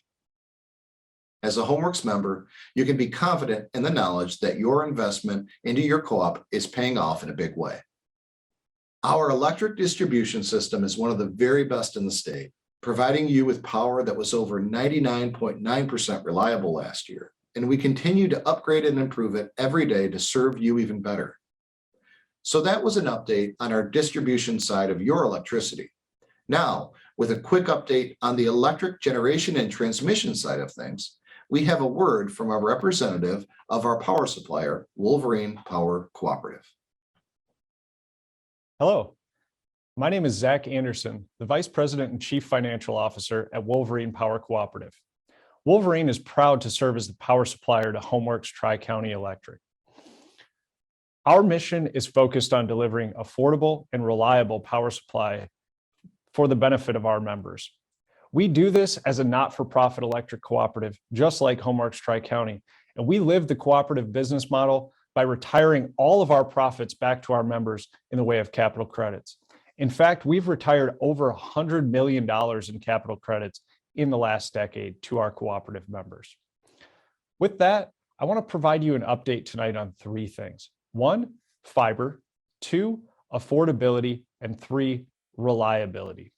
As a Homeworks member, you can be confident in the knowledge that your investment into your co-op is paying off in a big way. Our electric distribution system is one of the very best in the state, providing you with power that was over 99.9% reliable last year, and we continue to upgrade and improve it every day to serve you even better. So that was an update on our distribution side of your electricity. Now, with a quick update on the electric generation and transmission side of things, we have a word from a representative of our power supplier, Wolverine Power Cooperative. Hello, my name is Zach Anderson, the Vice President and Chief Financial Officer at Wolverine Power Cooperative. Wolverine is proud to serve as the power supplier to Homeworks Tri-County Electric. Our mission is focused on delivering affordable and reliable power supply for the benefit of our members. We do this as a not-for-profit electric cooperative, just like Homeworks Tri-County, and we live the cooperative business model by retiring all of our profits back to our members in the way of capital credits. In fact, we've retired over $100 million in capital credits in the last decade to our cooperative members. With that, I want to provide you an update tonight on three things. 1, fiber, 2, affordability, and 3, reliability.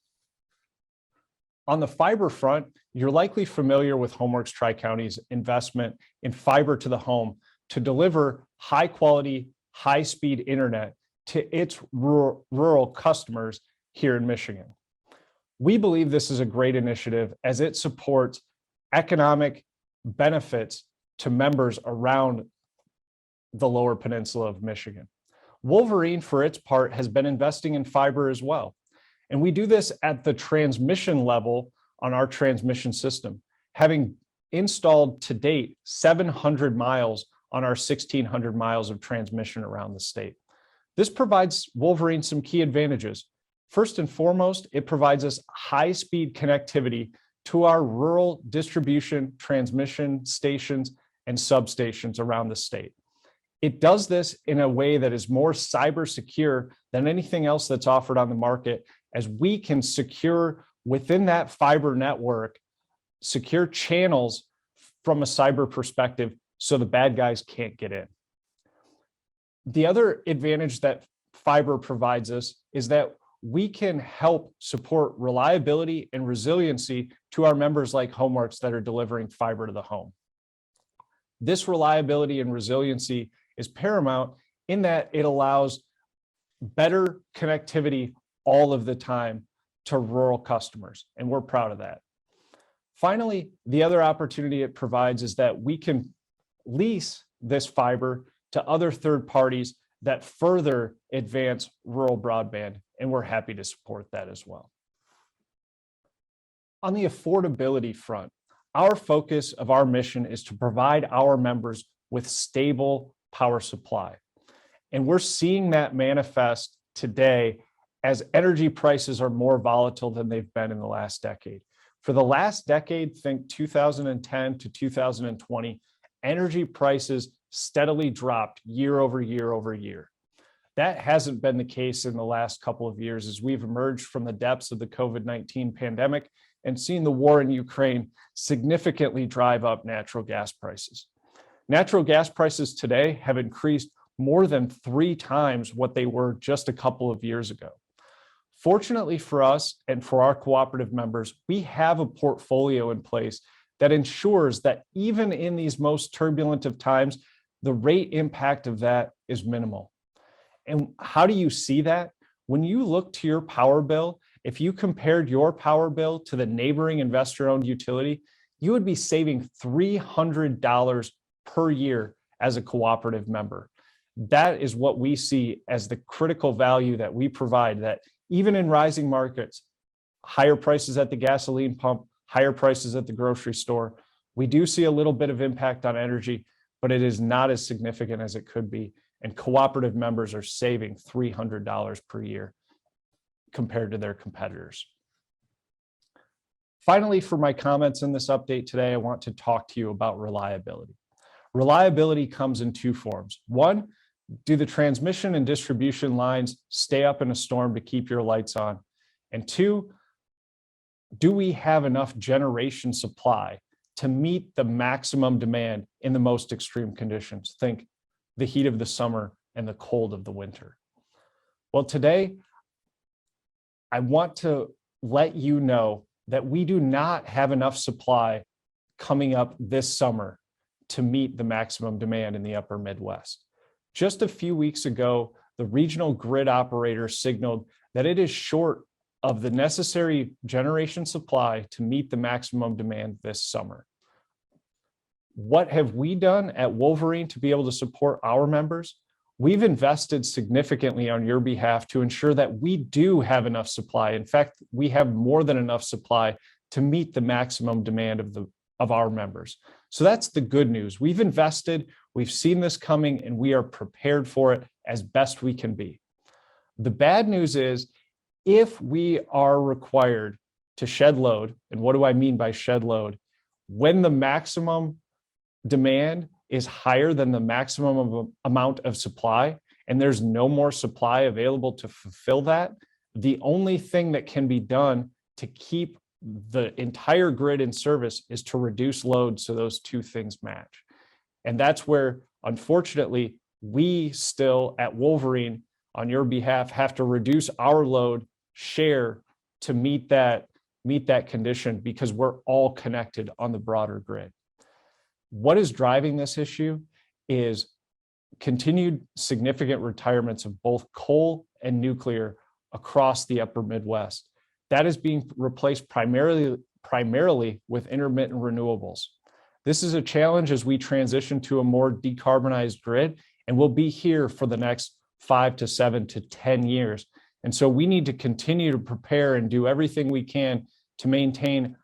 On the fiber front, you're likely familiar with Homeworks Tri-County's investment in fiber to the home to deliver high quality, high speed internet to its rural customers here in Michigan. We believe this is a great initiative as it supports economic benefits to members around the lower peninsula of Michigan. Wolverine, for its part, has been investing in fiber as well. And we do this at the transmission level on our transmission system, having installed to date 700 miles on our 1,600 miles of transmission around the state. This provides Wolverine some key advantages. First and foremost, it provides us high-speed connectivity to our rural distribution transmission stations and substations around the state. It does this in a way that is more cyber secure than anything else that's offered on the market, as we can secure within that fiber network, secure channels from a cyber perspective so the bad guys can't get in. The other advantage that fiber provides us is that we can help support reliability and resiliency to our members like HomeWorks that are delivering fiber to the home. This reliability and resiliency is paramount in that it allows better connectivity all of the time to rural customers, and we're proud of that. Finally, the other opportunity it provides is that we can lease this fiber to other third parties that further advance rural broadband, and we're happy to support that as well. On the affordability front, our focus of our mission is to provide our members with stable power supply. And we're seeing that manifest today as energy prices are more volatile than they've been in the last decade. For the last decade, think 2010 to 2020, energy prices steadily dropped year over year over year. That hasn't been the case in the last couple of years as we've emerged from the depths of the COVID-19 pandemic and seen the war in Ukraine significantly drive up natural gas prices. Natural gas prices today have increased more than 3 times what they were just a couple of years ago. Fortunately for us and for our cooperative members, we have a portfolio in place that ensures that even in these most turbulent of times, the rate impact of that is minimal. And how do you see that? When you look to your power bill, if you compared your power bill to the neighboring investor-owned utility, you would be saving $300 per year as a cooperative member. That is what we see as the critical value that we provide, that even in rising markets, higher prices at the gasoline pump, higher prices at the grocery store, we do see a little bit of impact on energy, but it is not as significant as it could be. And cooperative members are saving $300 per year compared to their competitors. Finally, for my comments in this update today, I want to talk to you about reliability. Reliability comes in 2 forms. One, do the transmission and distribution lines stay up in a storm to keep your lights on? And 2, do we have enough generation supply to meet the maximum demand in the most extreme conditions? Think the heat of the summer and the cold of the winter. Well, today, I want to let you know that we do not have enough supply coming up this summer to meet the maximum demand in the upper Midwest. Just a few weeks ago, the regional grid operator signaled that it is short of the necessary generation supply to meet the maximum demand this summer. What have we done at Wolverine to be able to support our members? We've invested significantly on your behalf to ensure that we do have enough supply. In fact, we have more than enough supply to meet the maximum demand of our members. So that's the good news. We've invested, we've seen this coming, and we are prepared for it as best we can be. The bad news is, if we are required to shed load, and what do I mean by shed load? When the maximum demand is higher than the maximum amount of supply, and there's no more supply available to fulfill that, the only thing that can be done to keep the entire grid in service is to reduce load so those 2 things match. And that's where, unfortunately, we still at Wolverine, on your behalf, have to reduce our load share to meet that condition, because we're all connected on the broader grid. What is driving this issue is continued significant retirements of both coal and nuclear across the upper Midwest. That is being replaced primarily with intermittent renewables. This is a challenge as we transition to a more decarbonized grid, and we'll be here for the next 5 to 7 to 10 years. And so we need to continue to prepare and do everything we can to maintain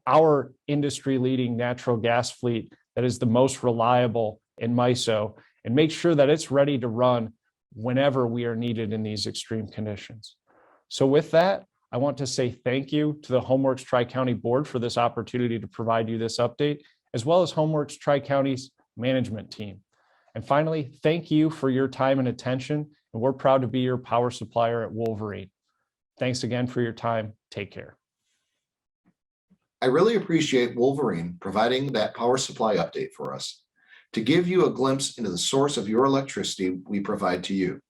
our industry-leading natural gas fleet that is the most reliable in MISO, and make sure that it's ready to run whenever we are needed in these extreme conditions. So with that, I want to say thank you to the HomeWorks Tri-County Board for this opportunity to provide you this update, as well as HomeWorks Tri-County's management team. And finally, thank you for your time and attention. And we're proud to be your power supplier at Wolverine. Thanks again for your time. Take care. I really appreciate Wolverine providing that power supply update for us to give you a glimpse into the source of your electricity we provide to you.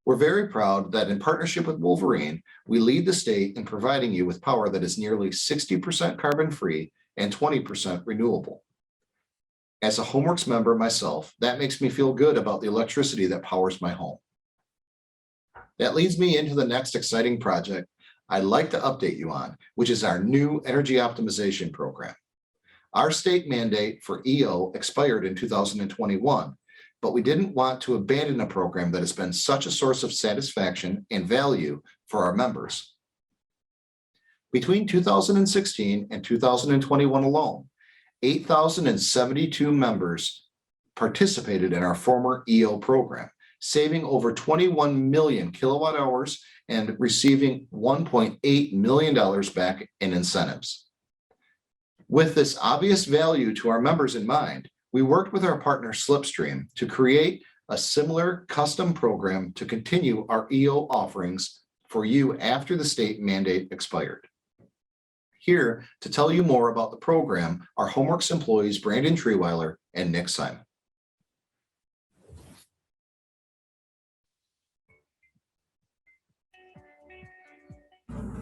We're very proud that in partnership with Wolverine, we lead the state in providing you with power that is nearly 60% carbon-free and 20% renewable. As a Homeworks member myself, that makes me feel good about the electricity that powers my home. That leads me into the next exciting project I'd like to update you on, which is our new energy optimization program. Our state mandate for EO expired in 2021, but we didn't want to abandon a program that has been such a source of satisfaction and value for our members. Between 2016 and 2021 alone, 8,072 members participated in our former EO program, saving over 21 million kilowatt hours and receiving $1.8 million back in incentives. With this obvious value to our members in mind, we worked with our partner Slipstream to create a similar custom program to continue our EO offerings for you after the state mandate expired. Here to tell you more about the program are Homeworks employees Brandon Treeweiler and Nick Simon.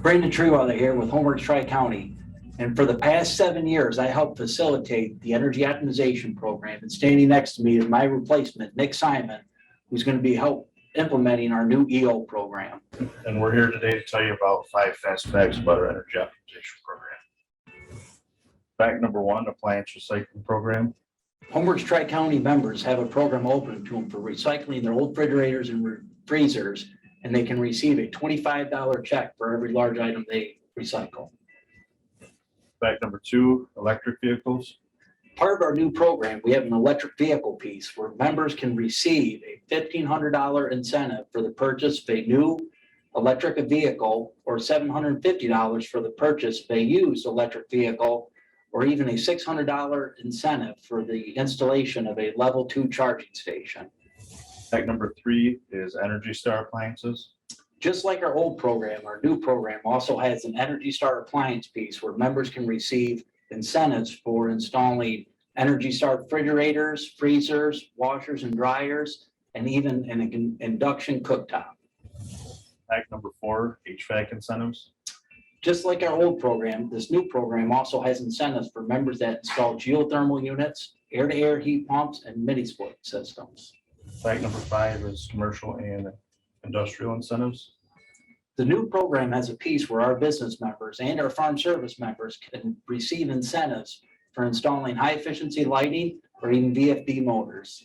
Brandon Treeweiler here with Homeworks Tri-County. And for the past 7 years, I helped facilitate the energy optimization program. And standing next to me is my replacement, Nick Simon, who's going to be implementing our new EO program. And we're here today to tell you about 5 fast facts about our energy optimization program. Fact number 1, appliance recycling program. Homeworks Tri-County members have a program open to them for recycling their old refrigerators and freezers, and they can receive a $25 check for every large item they recycle. Fact number 2, electric vehicles. Part of our new program, we have an electric vehicle piece where members can receive a $1,500 incentive for the purchase of a new electric vehicle, or $750 for the purchase of a used electric vehicle, or even a $600 incentive for the installation of a level 2 charging station. Fact number 3 is Energy Star appliances. Just like our old program, our new program also has an Energy Star appliance piece where members can receive incentives for installing Energy Star refrigerators, freezers, washers and dryers, and even an induction cooktop. Fact number 4, HVAC incentives. Just like our old program, this new program also has incentives for members that install geothermal units, air-to-air heat pumps, and mini-split systems. Fact number 5 is commercial and industrial incentives. The new program has a piece where our business members and our farm service members can receive incentives for installing high-efficiency lighting or even VFD motors.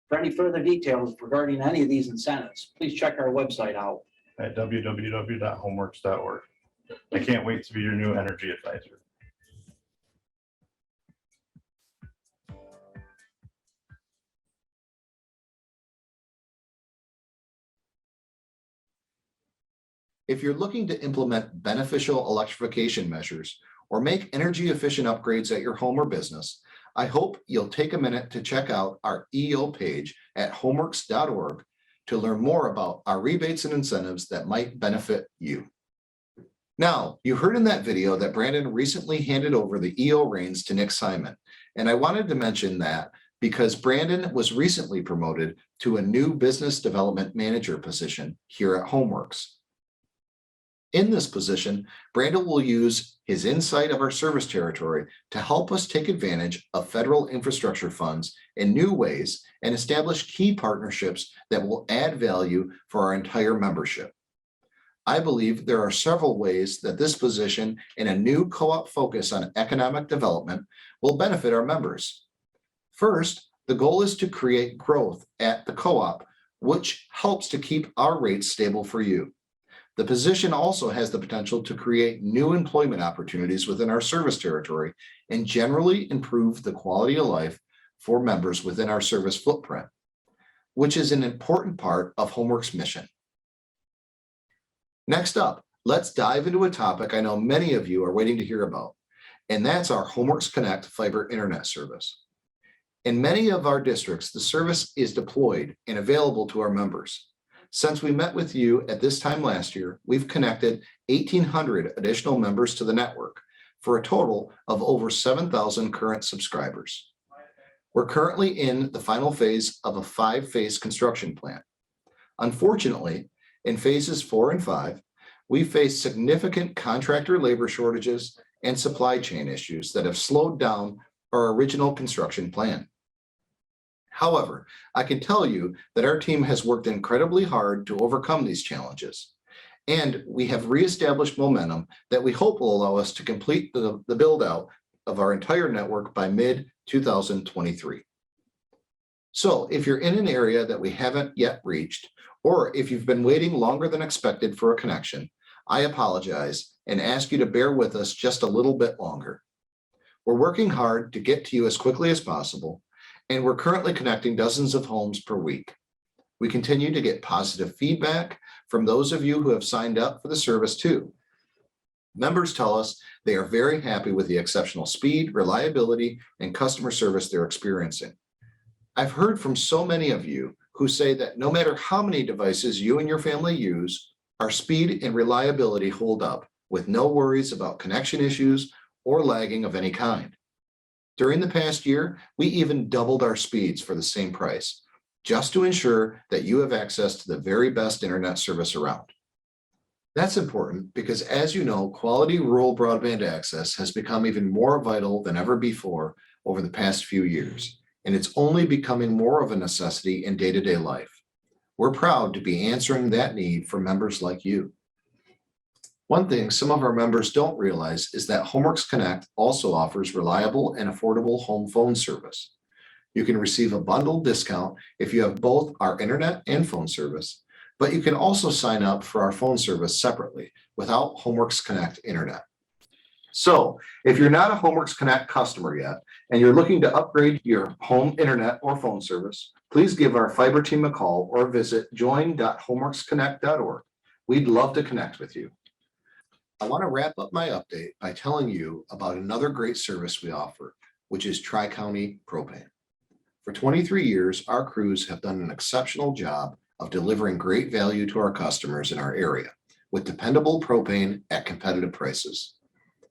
For any further details regarding any of these incentives, please check our website out at www.homeworks.org. I can't wait to be your new energy advisor. If you're looking to implement beneficial electrification measures or make energy efficient upgrades at your home or business, I hope you'll take a minute to check out our EO page at homeworks.org to learn more about our rebates and incentives that might benefit you. Now, you heard in that video that Brandon recently handed over the EO reins to Nick Simon, and I wanted to mention that because Brandon was recently promoted to a new business development manager position here at Homeworks. In this position, Brandon will use his insight of our service territory to help us take advantage of federal infrastructure funds in new ways and establish key partnerships that will add value for our entire membership. I believe there are several ways that this position and a new co-op focus on economic development will benefit our members. First, the goal is to create growth at the co-op, which helps to keep our rates stable for you. The position also has the potential to create new employment opportunities within our service territory and generally improve the quality of life for members within our service footprint, which is an important part of Homeworks' mission. Next up, let's dive into a topic I know many of you are waiting to hear about, and that's our Homeworks Connect fiber internet service. In many of our districts, the service is deployed and available to our members. Since we met with you at this time last year, we've connected 1,800 additional members to the network for a total of over 7,000 current subscribers. We're currently in the final phase of a 5-phase construction plan. Unfortunately, in phases 4 and 5, we face significant contractor labor shortages and supply chain issues that have slowed down our original construction plan. However, I can tell you that our team has worked incredibly hard to overcome these challenges, and we have reestablished momentum that we hope will allow us to complete the build out of our entire network by mid-2023. So if you're in an area that we haven't yet reached, or if you've been waiting longer than expected for a connection, I apologize and ask you to bear with us just a little bit longer. We're working hard to get to you as quickly as possible, and we're currently connecting dozens of homes per week. We continue to get positive feedback from those of you who have signed up for the service too. Members tell us they are very happy with the exceptional speed, reliability, and customer service they're experiencing. I've heard from so many of you who say that no matter how many devices you and your family use, our speed and reliability hold up with no worries about connection issues or lagging of any kind. During the past year, we even doubled our speeds for the same price, just to ensure that you have access to the very best internet service around. That's important because, as you know, quality rural broadband access has become even more vital than ever before over the past few years, and it's only becoming more of a necessity in day-to-day life. We're proud to be answering that need for members like you. One thing some of our members don't realize is that Homeworks Connect also offers reliable and affordable home phone service. You can receive a bundled discount if you have both our internet and phone service, but you can also sign up for our phone service separately without Homeworks Connect internet. So if you're not a Homeworks Connect customer yet, and you're looking to upgrade your home internet or phone service, please give our fiber team a call or visit join.homeworksconnect.org. We'd love to connect with you. I want to wrap up my update by telling you about another great service we offer, which is Tri-County Propane. For 23 years, our crews have done an exceptional job of delivering great value to our customers in our area with dependable propane at competitive prices.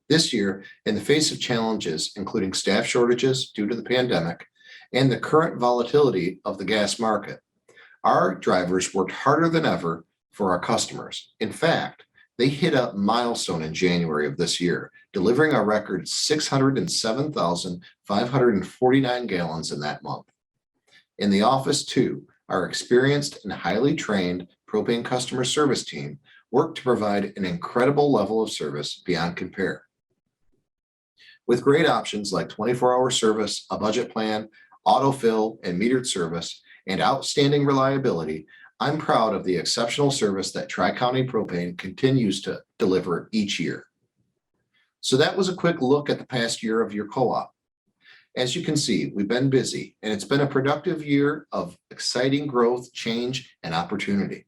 This year, in the face of challenges, including staff shortages due to the pandemic and the current volatility of the gas market, our drivers worked harder than ever for our customers. In fact, they hit a milestone in January of this year, delivering a record 607,549 gallons in that month. In the office too, our experienced and highly trained propane customer service team worked to provide an incredible level of service beyond compare. With great options like 24-hour service, a budget plan, autofill, and metered service, and outstanding reliability, I'm proud of the exceptional service that Tri-County Propane continues to deliver each year. So that was a quick look at the past year of your co-op. As you can see, we've been busy, and it's been a productive year of exciting growth, change, and opportunity.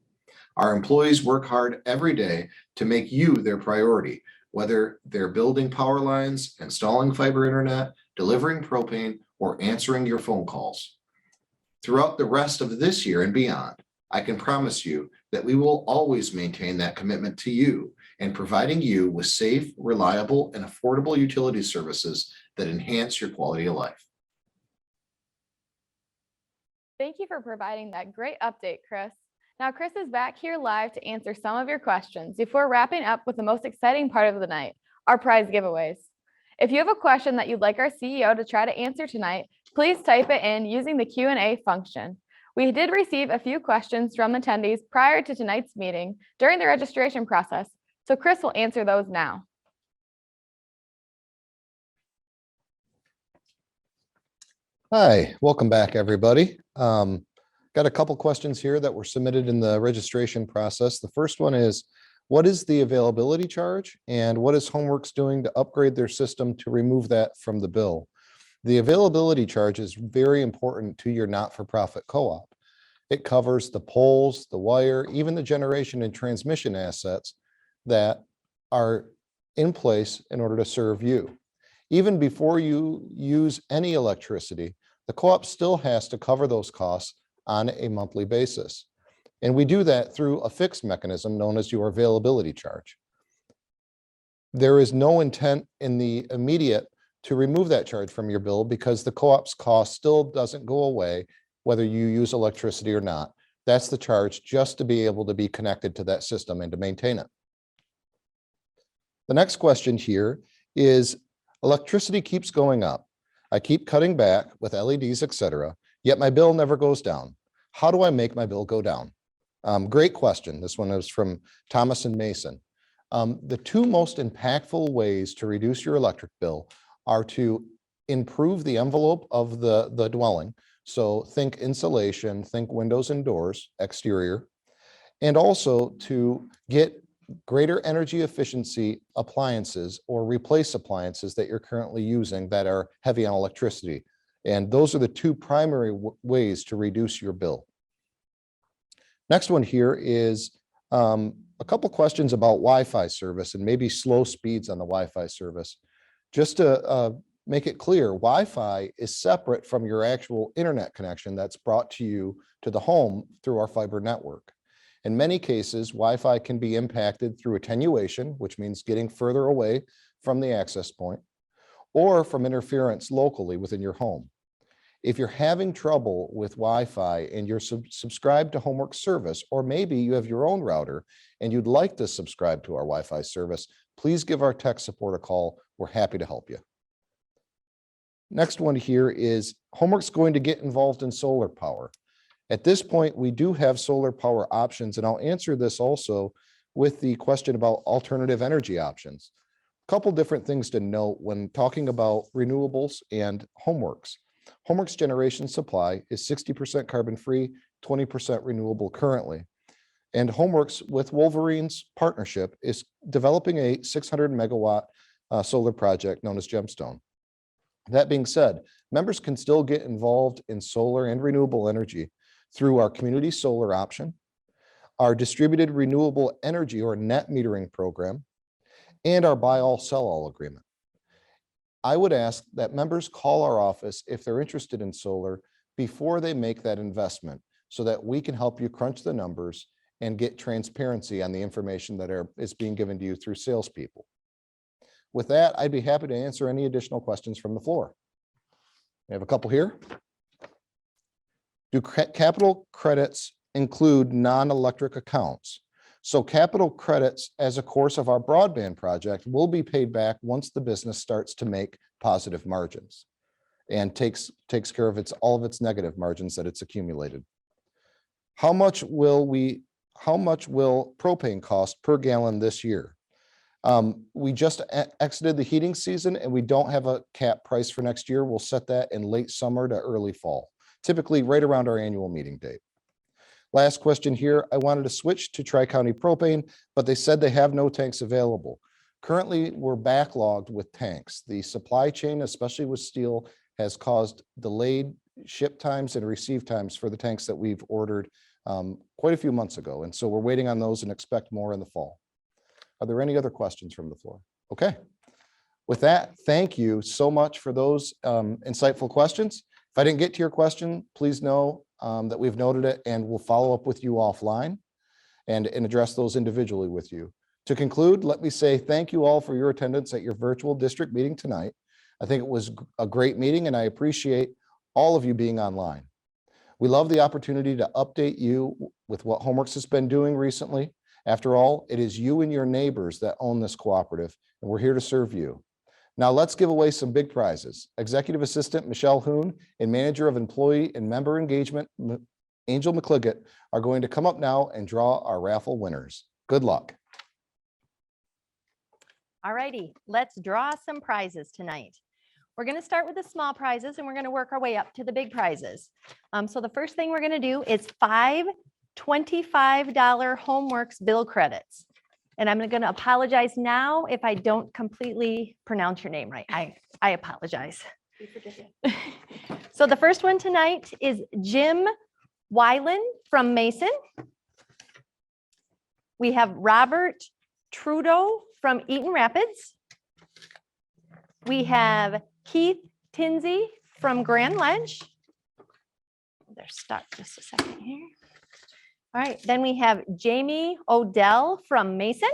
Our employees work hard every day to make you their priority, whether they're building power lines, installing fiber internet, delivering propane, or answering your phone calls. Throughout the rest of this year and beyond, I can promise you that we will always maintain that commitment to you and providing you with safe, reliable, and affordable utility services that enhance your quality of life. Thank you for providing that great update, Chris. Now, Chris is back here live to answer some of your questions before wrapping up with the most exciting part of the night, our prize giveaways. If you have a question that you'd like our CEO to try to answer tonight, please type it in using the Q&A function. We did receive a few questions from attendees prior to tonight's meeting during the registration process, so Chris will answer those now. Hi, welcome back, everybody. Got a couple questions here that were submitted in the registration process. The first one is, what is the availability charge and what is Homeworks doing to upgrade their system to remove that from the bill? The availability charge is very important to your not-for-profit co-op. It covers the poles, the wire, even the generation and transmission assets that are in place in order to serve you. Even before you use any electricity, the co-op still has to cover those costs on a monthly basis. And we do that through a fixed mechanism known as your availability charge. There is no intent in the immediate to remove that charge from your bill because the co-op's cost still doesn't go away whether you use electricity or not. That's the charge just to be able to be connected to that system and to maintain it. The next question here is, electricity keeps going up. I keep cutting back with LEDs, etc., yet my bill never goes down. How do I make my bill go down? Great question. This one is from Thomas and Mason. The two most impactful ways to reduce your electric bill are to improve the envelope of the dwelling. So think insulation, think windows and doors, exterior, and also to get greater energy efficiency appliances or replace appliances that you're currently using that are heavy on electricity. And those are the two primary ways to reduce your bill. Next one here is a couple questions about Wi-Fi service and maybe slow speeds on the Wi-Fi service. Just to make it clear, Wi-Fi is separate from your actual internet connection that's brought to you to the home through our fiber network. In many cases, Wi-Fi can be impacted through attenuation, which means getting further away from the access point, or from interference locally within your home. If you're having trouble with Wi-Fi and you're subscribed to Homeworks service, or maybe you have your own router and you'd like to subscribe to our Wi-Fi service, please give our tech support a call. We're happy to help you. Next one here is, Homeworks going to get involved in solar power? At this point, we do have solar power options, and I'll answer this also with the question about alternative energy options. A couple different things to note when talking about renewables and Homeworks. Homeworks generation supply is 60% carbon-free, 20% renewable currently. And Homeworks with Wolverine's partnership is developing a 600 megawatt solar project known as Gemstone. That being said, members can still get involved in solar and renewable energy through our community solar option, our distributed renewable energy or net metering program, and our buy all sell all agreement. I would ask that members call our office if they're interested in solar before they make that investment so that we can help you crunch the numbers and get transparency on the information that is being given to you through salespeople. With that, I'd be happy to answer any additional questions from the floor. We have a couple here. Do capital credits include non-electric accounts? So capital credits as a course of our broadband project will be paid back once the business starts to make positive margins and takes care of all of its negative margins that it's accumulated. How much will propane cost per gallon this year? We just exited the heating season and we don't have a cap price for next year. We'll set that in late summer to early fall, typically right around our annual meeting date. Last question here. I wanted to switch to Tri-County propane, but they said they have no tanks available. Currently, we're backlogged with tanks. The supply chain, especially with steel, has caused delayed ship times and receive times for the tanks that we've ordered quite a few months ago. And so we're waiting on those and expect more in the fall. Are there any other questions from the floor? Okay. With that, thank you so much for those insightful questions. If I didn't get to your question, please know that we've noted it and we'll follow up with you offline and address those individually with you. To conclude, let me say thank you all for your attendance at your virtual district meeting tonight. I think it was a great meeting and I appreciate all of you being online. We love the opportunity to update you with what Homeworks has been doing recently. After all, it is you and your neighbors that own this cooperative, and we're here to serve you. Now let's give away some big prizes. Executive Assistant Michelle Hoon and Manager of Employee and Member Engagement, Angel McCliggett, are going to come up now and draw our raffle winners. Good luck. All righty, let's draw some prizes tonight. We're going to start with the small prizes and we're going to work our way up to the big prizes. So the first thing we're going to do is 5 $25 Homeworks bill credits. And I'm going to apologize now if I don't completely pronounce your name right. I apologize. So the first one tonight is Jim Weiland from Mason. We have Robert Trudeau from Eaton Rapids. We have Keith Tinsey from Grand Ledge. They're stuck just a second here. All right, then we have Jamie Odell from Mason.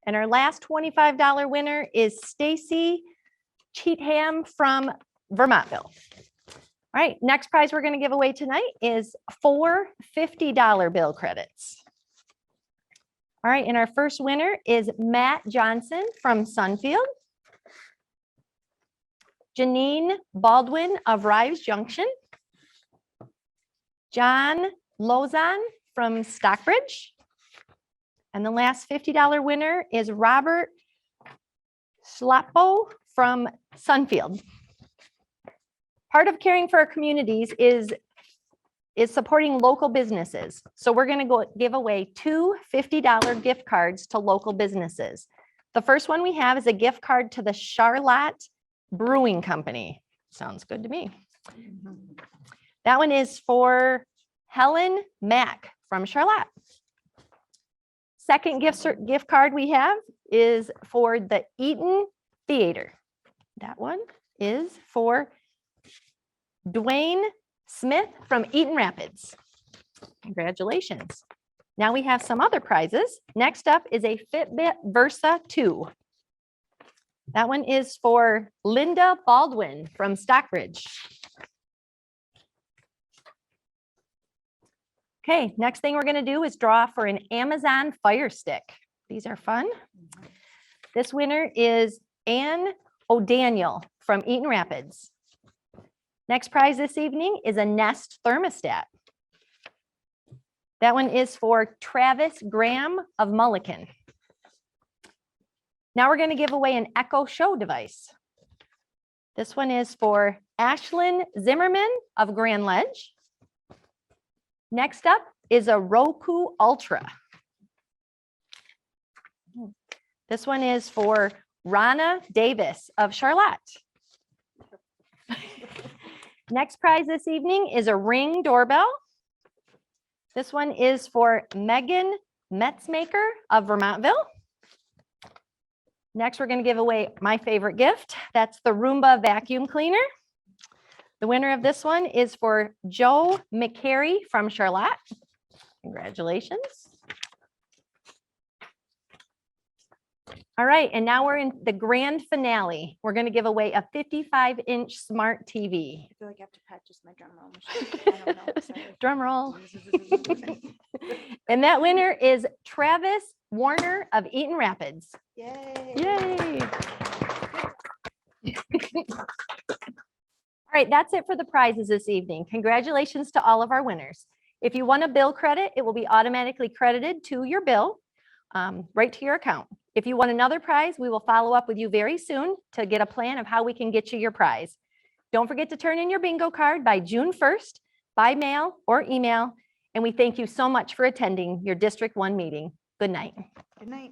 And our last $25 winner is Stacy Cheatham from Vermontville. All right, next prize we're going to give away tonight is 4 $50 bill credits. All right, and our first winner is Matt Johnson from Sunfield. Janine Baldwin of Rives Junction. John Lozon from Stockbridge. And the last $50 winner is Robert Schlappo from Sunfield. Part of caring for our communities is supporting local businesses. So we're going to go give away 2 $50 gift cards to local businesses. The first one we have is a gift card to the Charlotte Brewing Company. Sounds good to me. That one is for Helen Mack from Charlotte. Second gift card we have is for the Eaton Theater. That one is for Dwayne Smith from Eaton Rapids. Congratulations. Now we have some other prizes. Next up is a Fitbit Versa 2. That one is for Linda Baldwin from Stockbridge. Okay, next thing we're going to do is draw for an Amazon Fire Stick. These are fun. This winner is Ann O'Daniel from Eaton Rapids. Next prize this evening is a Nest thermostat. That one is for Travis Graham of Mulliken. Now we're going to give away an Echo Show device. This one is for Ashlyn Zimmerman of Grand Ledge. Next up is a Roku Ultra. This one is for Rana Davis of Charlotte. Next prize this evening is a Ring doorbell. This one is for Megan Metzmaker of Vermontville. Next, we're going to give away my favorite gift. That's the Roomba vacuum cleaner. The winner of this one is for Joe McCary from Charlotte. Congratulations. All right, and now we're in the grand finale. We're going to give away a 55-inch smart TV. I feel like I have to practice my drum roll. I don't know, sorry. Drum roll. And that winner is Travis Warner of Eaton Rapids. Yay. Yay. All right, that's it for the prizes this evening. Congratulations to all of our winners. If you want a bill credit, it will be automatically credited to your bill, right to your account. If you want another prize, we will follow up with you very soon to get a plan of how we can get you your prize. Don't forget to turn in your bingo card by June 1st, by mail or email. And we thank you so much for attending your District 1 meeting. Good night. Good night.